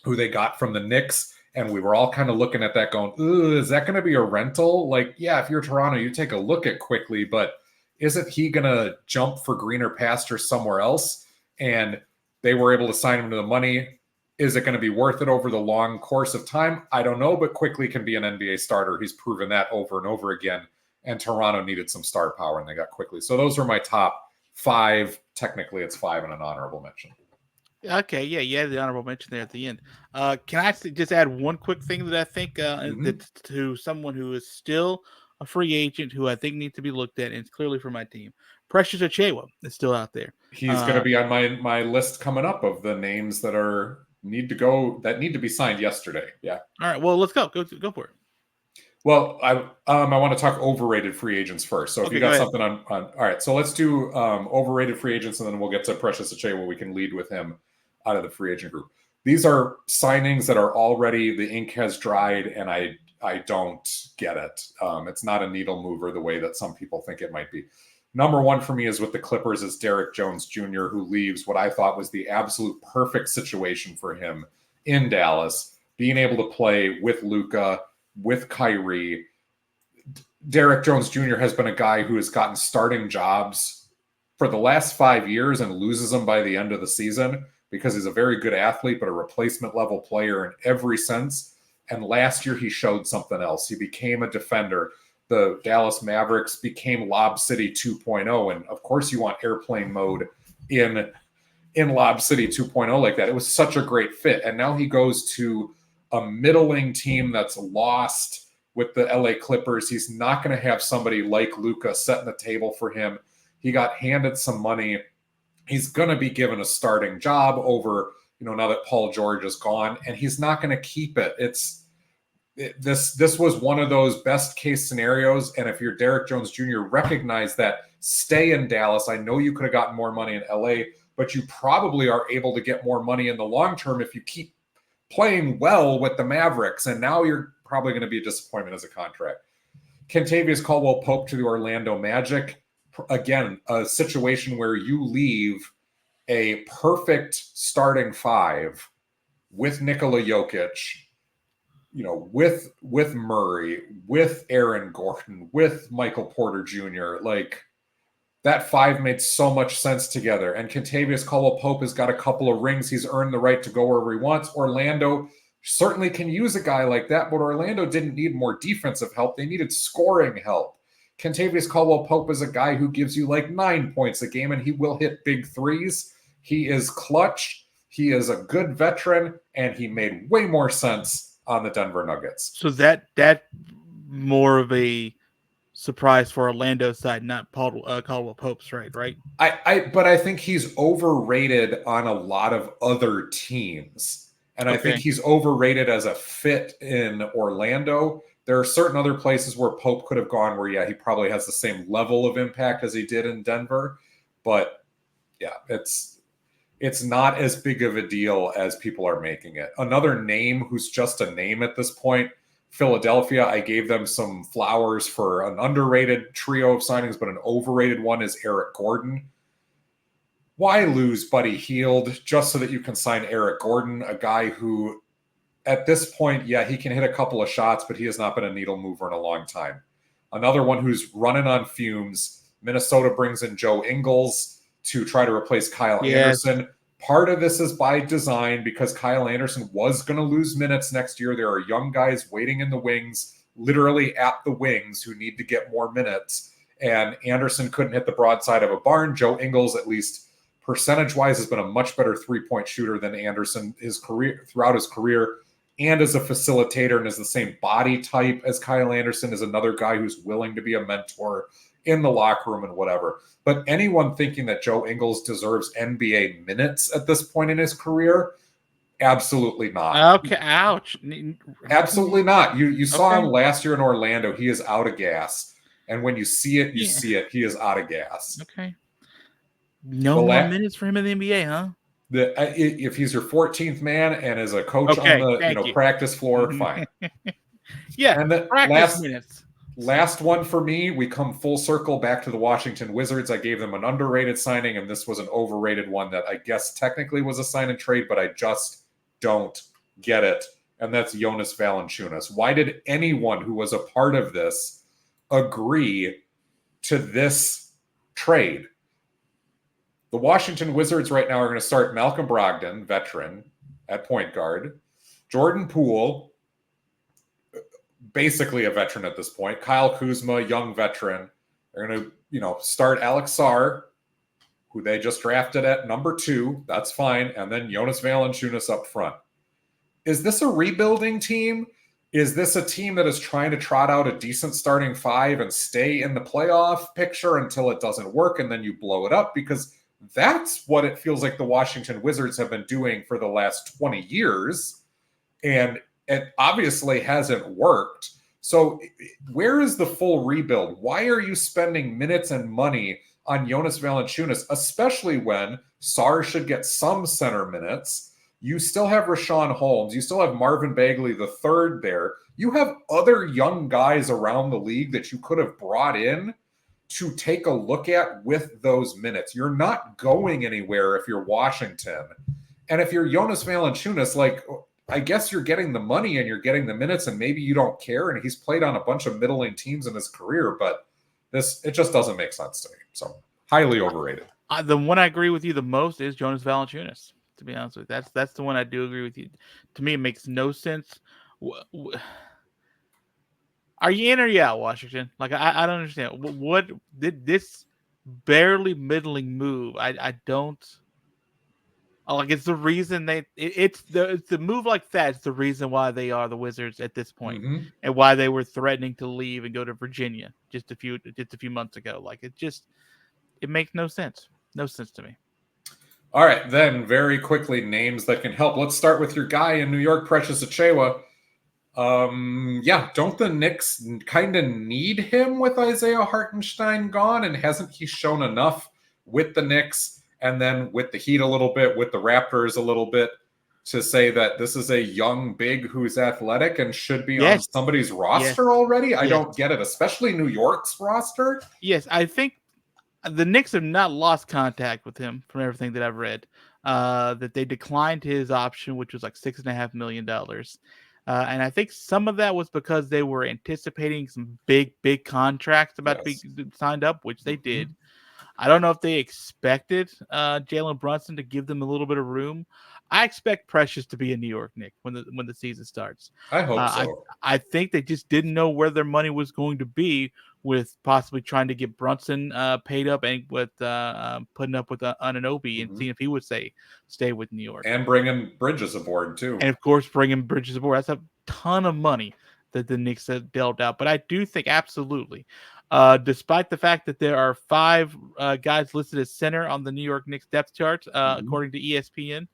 who they got from the Knicks And we were all kind of looking at that going, ooh, is that going to be a rental? Like, yeah, if you're Toronto, you take a look at Quickley, but isn't he going to jump for greener pasture somewhere else? And they were able to sign him to the money. Is it going to be worth it over the long course of time? I don't know, but Quickley can be an NBA starter. He's proven that over and over again. And Toronto needed some star power, and they got Quickley. So those were my top 5. Technically, it's 5 and an honorable mention. Okay, yeah, you had the honorable mention there at the end. Can I just add one quick thing that I think that to someone who is still a free agent who I think needs to be looked at, and it's clearly for my team. Precious Achiuwa is still out there. He's going to be on my list coming up of the names that need to be signed yesterday. Yeah. All right. Well, let's go. Go for it. Well, I want to talk overrated free agents first. So if you got something on, all right. So let's do overrated free agents, and then we'll get to Precious Achiuwa. We can lead with him out of the free agent group. These are signings that are already, the ink has dried, and I don't get it. It's not a needle mover the way that some people think it might be. Number 1 for me is with the Clippers is Derek Jones Jr., who leaves what I thought was the absolute perfect situation for him in Dallas, being able to play with Luka, with Kyrie. Derek Jones Jr. has been a guy who has gotten starting jobs for the last 5 years and loses them by the end of the season because he's a very good athlete, but a replacement level player in every sense. And last year he showed something else. He became a defender. The Dallas Mavericks became Lob City 2.0. And of course you want airplane mode in Lob City 2.0 like that. It was such a great fit. And now he goes to a middling team that's lost with the LA Clippers. He's not going to have somebody like Luka setting the table for him. He got handed some money. He's going to be given a starting job over, now that Paul George is gone, and he's not going to keep it. This was one of those best case scenarios. And if you're Derek Jones Jr., recognize that, stay in Dallas. I know you could have gotten more money in LA, but you probably are able to get more money in the long term if you keep playing well with the Mavericks. And now you're probably going to be a disappointment as a contract. Kentavious Caldwell-Pope to the Orlando Magic. Again, a situation where you leave a perfect starting 5 with Nikola Jokic, with Murray, with Aaron Gordon, with Michael Porter Jr. Like, that 5 made so much sense together. And Kentavious Caldwell-Pope has got a couple of rings. He's earned the right to go wherever he wants. Orlando certainly can use a guy like that, but Orlando didn't need more defensive help. They needed scoring help. Kentavious Caldwell-Pope is a guy who gives you like 9 points a game, and he will hit big threes. He is clutch. He is a good veteran, and he made way more sense on the Denver Nuggets. So that more of a surprise for Orlando's side, not Caldwell-Pope's, right? But I think he's overrated on a lot of other teams. And I think he's overrated as a fit in Orlando. There are certain other places where Pope could have gone where, he probably has the same level of impact as he did in Denver. But, it's not as big of a deal as people are making it. Another name who's just a name at this point, Philadelphia. I gave them some flowers for an underrated trio of signings, but an overrated one is Eric Gordon. Why lose Buddy Hield just so that you can sign Eric Gordon, a guy who at this point, he can hit a couple of shots, but he has not been a needle mover in a long time. Another one who's running on fumes. Minnesota brings in Joe Ingles to try to replace Kyle Anderson. Part of this is by design because Kyle Anderson was going to lose minutes next year. There are young guys waiting in the wings, literally at the wings, who need to get more minutes. And Anderson couldn't hit the broadside of a barn. Joe Ingles, at least percentage-wise, has been a much better three-point shooter than Anderson throughout his career. And as a facilitator and as the same body type as Kyle Anderson, is another guy who's willing to be a mentor in the locker room and whatever. But anyone thinking that Joe Ingles deserves NBA minutes at this point in his career, absolutely not. Okay, ouch. Absolutely not. You saw him last year in Orlando. He is out of gas. And when you see it, you see it. He is out of gas. Okay. No more minutes for him in the NBA, huh? If he's your 14th man and is a coach on the practice floor, fine. And the practice minutes. Last one for me, we come full circle back to the Washington Wizards. I gave them an underrated signing, and this was an overrated one that I guess technically was a sign and trade, but I just don't get it. and that's Jonas Valanciunas. Why did anyone who was a part of this agree to this trade? The Washington Wizards right now are going to start Malcolm Brogdon, veteran, at point guard. Jordan Poole, basically a veteran at this point. Kyle Kuzma, young veteran. They're going to, start Alex Sarr, who they just drafted at number 2. That's fine. And then Jonas Valanciunas up front. Is this a rebuilding team? Is this a team that is trying to trot out a decent starting 5 and stay in the playoff picture until it doesn't work and then you blow it up? Because that's what it feels like the Washington Wizards have been doing for the last 20 years. And it obviously hasn't worked. So where is the full rebuild? Why are you spending minutes and money on Jonas Valanciunas, especially when Sarr should get some center minutes? You still have Rashawn Holmes. You still have Marvin Bagley III there. You have other young guys around the league that you could have brought in to take a look at with those minutes. You're not going anywhere if you're Washington. And if you're Jonas Valanciunas, I guess you're getting the money and you're getting the minutes and maybe you don't care. And he's played on a bunch of middling teams in his career, but it just doesn't make sense to me. So highly overrated. The one I agree with you the most is Jonas Valanciunas, to be honest with you. That's the one I do agree with you. To me, it makes no sense. Are you in or you out, Washington? I don't understand. What did this barely middling move? I don't. It's the reason it's the move like that. It's the reason why they are the Wizards at this point, and why they were threatening to leave and go to Virginia just a few months ago. It makes no sense. No sense to me. All right, then very quickly, names that can help. Let's start with your guy in New York, Precious Achiuwa. Don't the Knicks kind of need him with Isaiah Hartenstein gone? And hasn't he shown enough with the Knicks and then with the Heat a little bit, with the Raptors a little bit, to say that this is a young big who's athletic and should be on somebody's roster already? I don't get it, especially New York's roster. Yes, I think the Knicks have not lost contact with him from everything that I've read. That they declined his option, which was $6.5 million. And I think some of that was because they were anticipating some big contracts about to be signed up, which they did. I don't know if they expected Jalen Brunson to give them a little bit of room. I expect Precious to be a New York Knick when the season starts. I hope so. I think they just didn't know where their money was going to be with possibly trying to get Brunson paid up and with putting up with Anunoby and seeing if he would stay with New York. And bringing Bridges aboard, too. And, of course, bringing Bridges aboard. That's a ton of money that the Knicks have dealt out. But I do think absolutely, despite the fact that there are 5 guys listed as center on the New York Knicks depth chart, according to ESPN,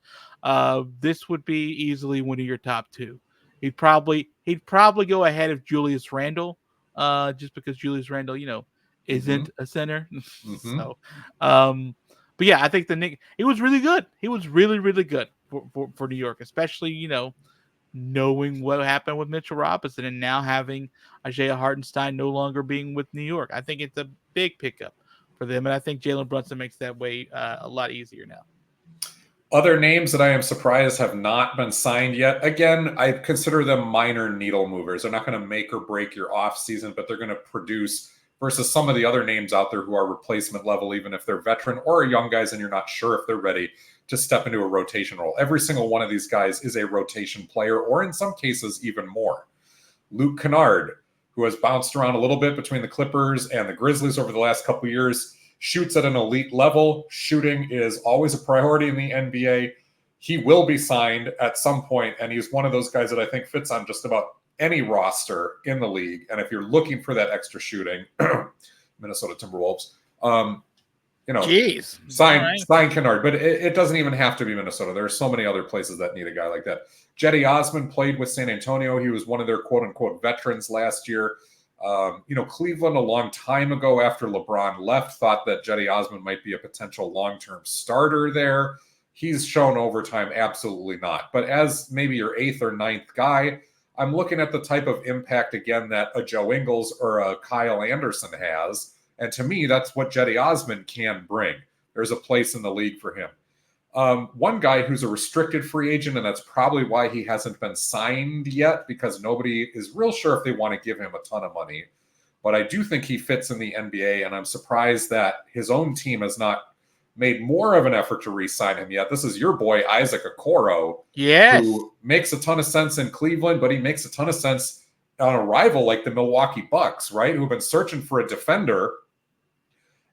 this would be easily one of your top 2. He'd probably go ahead of Julius Randle, just because Julius Randle, isn't a center. So, but yeah, I think the Knicks. He was really good. He was really, really good for New York, especially knowing what happened with Mitchell Robinson and now having Isaiah Hartenstein no longer being with New York. I think it's a big pickup for them, and I think Jalen Brunson makes that way a lot easier now. Other names that I am surprised have not been signed yet. Again, I consider them minor needle movers. They're not going to make or break your offseason, but they're going to produce versus some of the other names out there who are replacement level, even if they're veteran or young guys and you're not sure if they're ready to step into a rotation role. Every single one of these guys is a rotation player, or in some cases, even more. Luke Kennard, who has bounced around a little bit between the Clippers and the Grizzlies over the last couple of years, shoots at an elite level. Shooting is always a priority in the NBA. He will be signed at some point, and he's one of those guys that I think fits on just about any roster in the league. And if you're looking for that extra shooting, Minnesota Timberwolves, sign Kennard. But it doesn't even have to be Minnesota. There are so many other places that need a guy like that. Jetty Osman played with San Antonio. He was one of their quote-unquote veterans last year. Cleveland a long time ago after LeBron left thought that Jetty Osman might be a potential long-term starter there. He's shown over time, absolutely not. But as maybe your 8th or 9th guy, I'm looking at the type of impact, again, that a Joe Ingles or a Kyle Anderson has. And to me, that's what Jetty Osman can bring. There's a place in the league for him. One guy who's a restricted free agent, and that's probably why he hasn't been signed yet, because nobody is real sure if they want to give him a ton of money. But I do think he fits in the NBA, and I'm surprised that his own team has not made more of an effort to re-sign him yet. This is your boy, Isaac Okoro, who makes a ton of sense in Cleveland, but he makes a ton of sense on a rival like the Milwaukee Bucks, right, who've been searching for a defender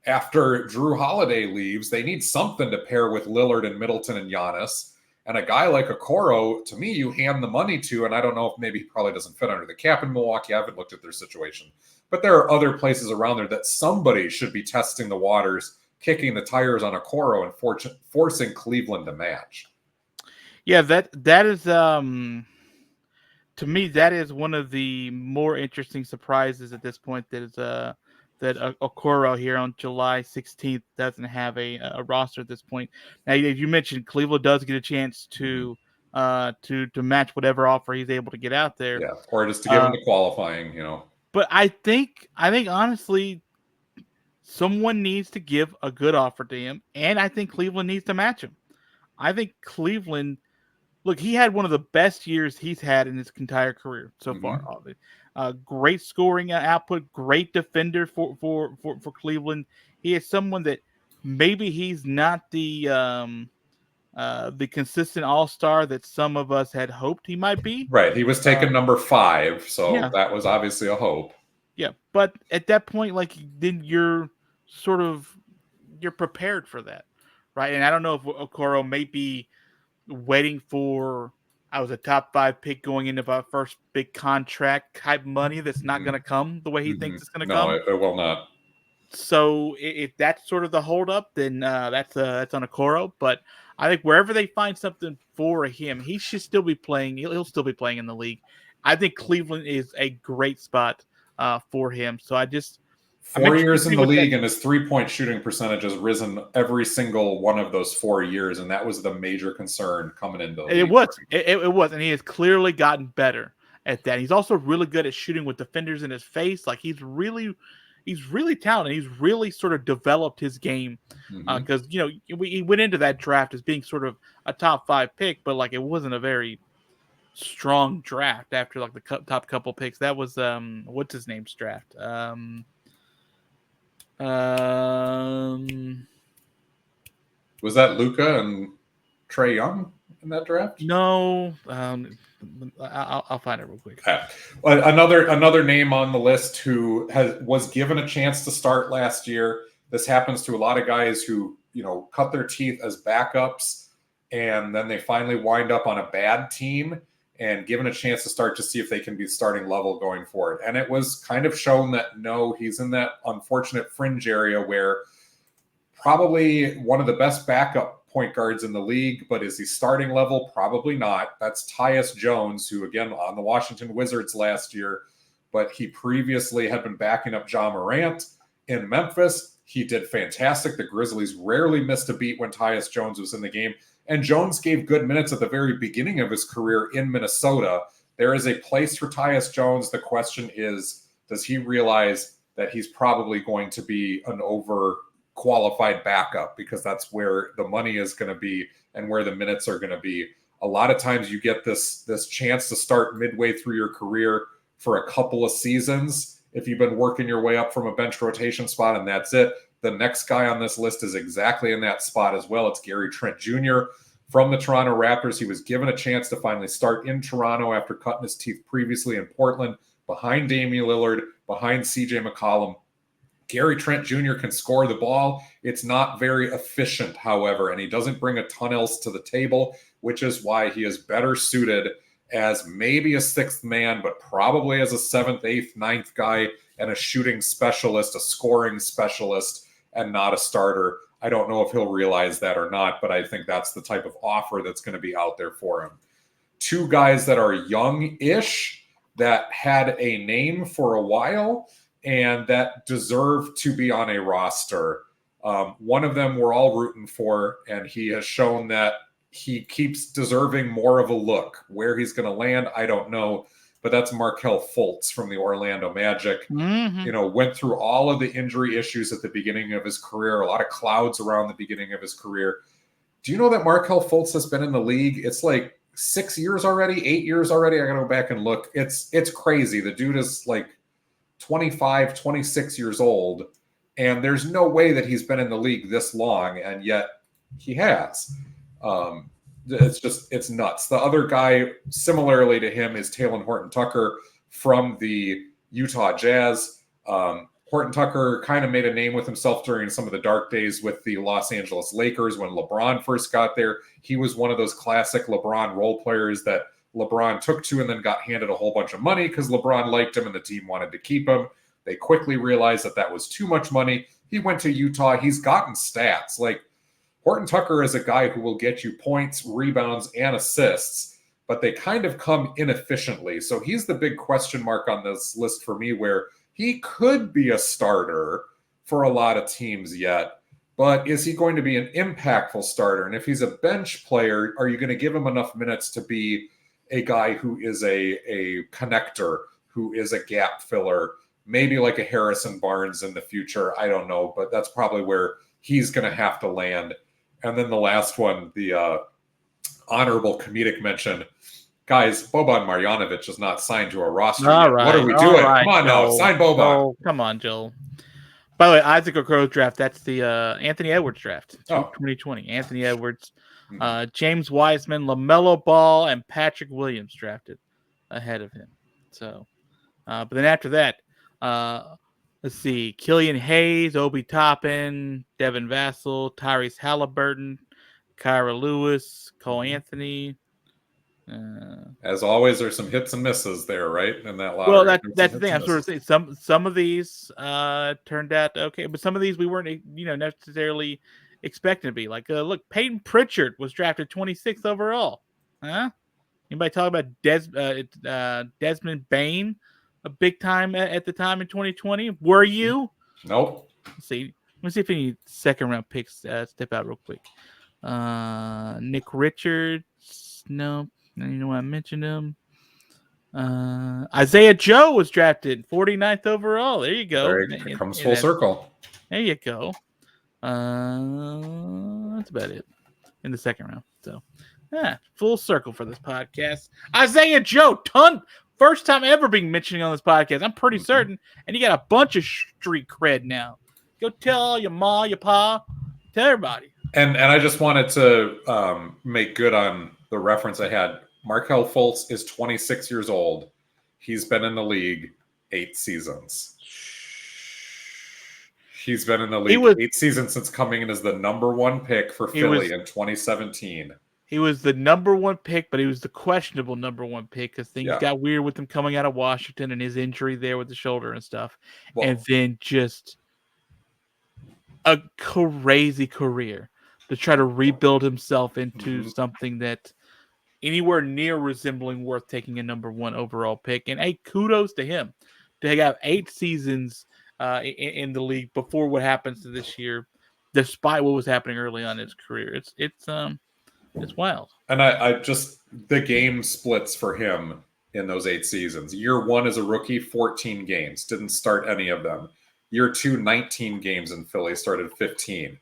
after Drew Holiday leaves. They need something to pair with Lillard and Middleton and Giannis. And a guy like Okoro, to me, you hand the money to, and I don't know if maybe he probably doesn't fit under the cap in Milwaukee. I haven't looked at their situation. But there are other places around there that somebody should be testing the waters, kicking the tires on Okoro and forcing Cleveland to match. Yeah, that is to me, that is one of the more interesting surprises at this point. That is that Okoro here on July 16th doesn't have a roster at this point. Now, as you mentioned, Cleveland does get a chance to match whatever offer he's able to get out there. Yeah, or just to give him the qualifying, But I think honestly, someone needs to give a good offer to him, and I think Cleveland needs to match him. I think Cleveland, look, he had one of the best years he's had in his entire career so far. Great scoring output, great defender for Cleveland. He is someone that maybe he's not the consistent all-star that some of us had hoped he might be. Right. He was taken number 5, so that was obviously a hope. Yeah, but at that point, then you're prepared for that, right? And I don't know if Okoro may be waiting for I was a top 5 pick going into our first big contract type money that's not going to come the way he thinks it's going to come. No, it will not. So if that's sort of the holdup, then that's on Okoro. But I think wherever they find something for him, he should still be playing. He'll still be playing in the league. I think Cleveland is a great spot for him. So 4 years in the league, and his 3-point shooting percentage has risen every single one of those 4 years, and that was the major concern coming into the league. It was, and he has clearly gotten better at that. He's also really good at shooting with defenders in his face. Like he's really talented. He's really sort of developed his game because he went into that draft as being sort of a top 5 pick, but it wasn't a very strong draft after the top couple picks. That was what's his name's draft. Was that Luka and Trae Young in that draft? No, I'll find it real quick. Another name on the list who was given a chance to start last year. This happens to a lot of guys who cut their teeth as backups, and then they finally wind up on a bad team and given a chance to start to see if they can be starting level going forward. And it was kind of shown that, no, he's in that unfortunate fringe area where probably one of the best backup point guards in the league, but is he starting level? Probably not. That's Tyus Jones, who, again, on the Washington Wizards last year, but he previously had been backing up Ja Morant in Memphis. He did fantastic. The Grizzlies rarely missed a beat when Tyus Jones was in the game. And Jones gave good minutes at the very beginning of his career in Minnesota. There is a place for Tyus Jones. The question is, does he realize that he's probably going to be an overqualified backup, because that's where the money is going to be and where the minutes are going to be. A lot of times you get this chance to start midway through your career for a couple of seasons if you've been working your way up from a bench rotation spot, and that's it. The next guy on this list is exactly in that spot as well. It's Gary Trent Jr. from the Toronto Raptors. He was given a chance to finally start in Toronto after cutting his teeth previously in Portland, behind Damian Lillard, behind CJ McCollum. Gary Trent Jr. can score the ball. It's not very efficient, however, and he doesn't bring a ton else to the table, which is why he is better suited as maybe a 6th man, but probably as a 7th, 8th, 9th guy and a shooting specialist, a scoring specialist, and not a starter. I don't know if he'll realize that or not, but I think that's the type of offer that's going to be out there for him. 2 guys that are young-ish, that had a name for a while, and that deserve to be on a roster. One of them we're all rooting for, and he has shown that he keeps deserving more of a look. Where he's going to land, I don't know. But that's Markelle Fultz from the Orlando Magic. Went through all of the injury issues at the beginning of his career, a lot of clouds around the beginning of his career. Do you know that Markelle Fultz has been in the league? It's like 6 years already, 8 years already. I gotta go back and look. It's crazy. The dude is like 25, 26 years old, and there's no way that he's been in the league this long, and yet he has. It's nuts. The other guy, similarly to him, is Talen Horton-Tucker from the Utah Jazz. Horton-Tucker kind of made a name with himself during some of the dark days with the Los Angeles Lakers when LeBron first got there. He was one of those classic LeBron role players that LeBron took to and then got handed a whole bunch of money because LeBron liked him and the team wanted to keep him. They quickly realized that was too much money. He went to Utah. He's gotten stats. Like, Horton-Tucker is a guy who will get you points, rebounds, and assists, but they kind of come inefficiently. So he's the big question mark on this list for me, where he could be a starter for a lot of teams yet, but is he going to be an impactful starter? And if he's a bench player, are you going to give him enough minutes to be a guy who is a connector, who is a gap filler, maybe like a Harrison Barnes in the future? I don't know, but that's probably where he's going to have to land. And then the last one, the honorable comedic mention. Guys, Boban Marjanovic is not signed to a roster yet. Right, what are we doing? Right, come on now, sign Boban. Oh, come on, Joel. By the way, Isaac Okoro's draft, that's the Anthony Edwards draft, 2020. Anthony Edwards, James Wiseman, LaMelo Ball, and Patrick Williams drafted ahead of him. So, but then after that, let's see, Killian Hayes, Obi Toppin, Devin Vassell, Tyrese Halliburton, Kyra Lewis, Karl-Anthony. As always, there's some hits and misses there, right? In that lottery. Well, that's the thing. I'm sort of saying some of these turned out okay, but some of these we weren't, necessarily expecting to be. Like, look, Peyton Pritchard was drafted 26th overall. Huh? Anybody talk about Desmond Bain, a big time at the time in 2020? Were you? Nope. Let's see. Let me see if any second round picks step out real quick. Nick Richards, no. You know why I mentioned him. Isaiah Joe was drafted 49th overall. There you go. It comes full circle. There you go. That's about it in the second round. So, full circle for this podcast. Isaiah Joe, first time ever being mentioned on this podcast. I'm pretty certain. And you got a bunch of street cred now. Go tell your ma, your pa, tell everybody. And I just wanted to make good on the reference I had. Markelle Fultz is 26 years old. He's been in the league 8 seasons. He's been in the league 8 seasons since coming in as the number 1 pick for Philly in 2017. He was the number 1 pick, but he was the questionable number 1 pick because things got weird with him coming out of Washington and his injury there with the shoulder and stuff. Well, and then just a crazy career to try to rebuild himself into something that anywhere near resembling worth taking a number 1 overall pick. And hey, kudos to him to have 8 seasons in the league before what happens to this year, despite what was happening early on in his career. It's wild. And I just, the game splits for him in those 8 seasons. Year 1 as a rookie, 14 games, didn't start any of them. Year 2, 19 games in Philly, started 15.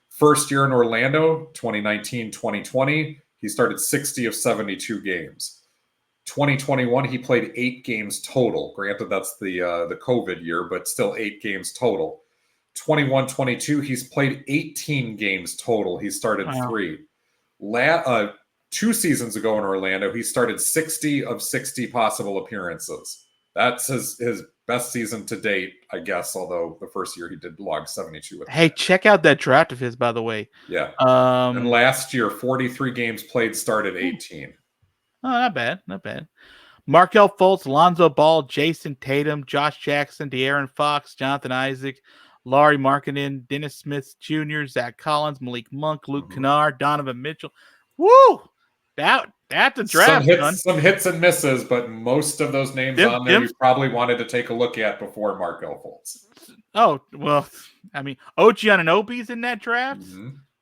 First year in Orlando, 2019-2020, he started 60 of 72 games. 2021, he played 8 games total. Granted, that's the COVID year, but still 8 games total. 21-22, he's played 18 games total. He started 3. 2 seasons ago in Orlando, he started 60 of 60 possible appearances. That's his best season to date, I guess, although the first year he did log 72. Hey, check out that draft of his, by the way. Yeah. And last year, 43 games played, started 18. Oh, not bad. Not bad. Markelle Fultz, Lonzo Ball, Jason Tatum, Josh Jackson, De'Aaron Fox, Jonathan Isaac, Lauri Markkanen, Dennis Smith Jr., Zach Collins, Malik Monk, Luke Kennard, Donovan Mitchell. Woo! That's a draft. Some hits and misses, but most of those names on there you probably wanted to take a look at before Markelle Fultz. Oh, well, I mean, OG Anunoby's in that draft.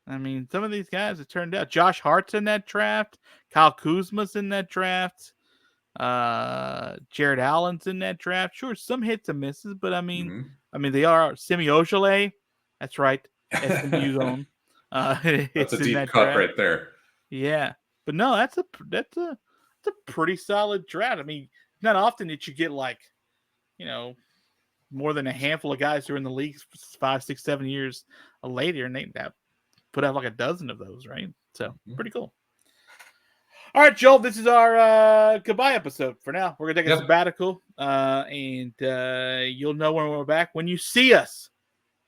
I mean, some of these guys, it turned out. Josh Hart's in that draft. Kyle Kuzma's in that draft. Jared Allen's in that draft. Sure, some hits and misses, but I mean, they are Semi Ojeleye. That's right. SMU's own. That's a deep cut draft. right there. Yeah, but no, that's a pretty solid draft. I mean, not often that you get like, more than a handful of guys who are in the league 5, 6, 7 years later, and they put out like a dozen of those, right? So pretty cool. All right, Joel, this is our goodbye episode for now. We're gonna take a sabbatical, and you'll know when we're back when you see us,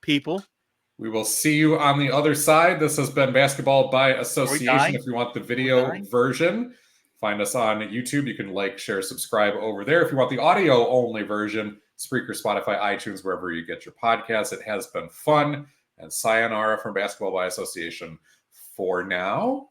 people. We will see you on the other side. This has been Basketball by Association. If you want the video version, find us on YouTube. You can like, share, subscribe over there. If you want the audio only version, Spreaker, Spotify, iTunes, wherever you get your podcasts. It has been fun. And sayonara from Basketball by Association for now.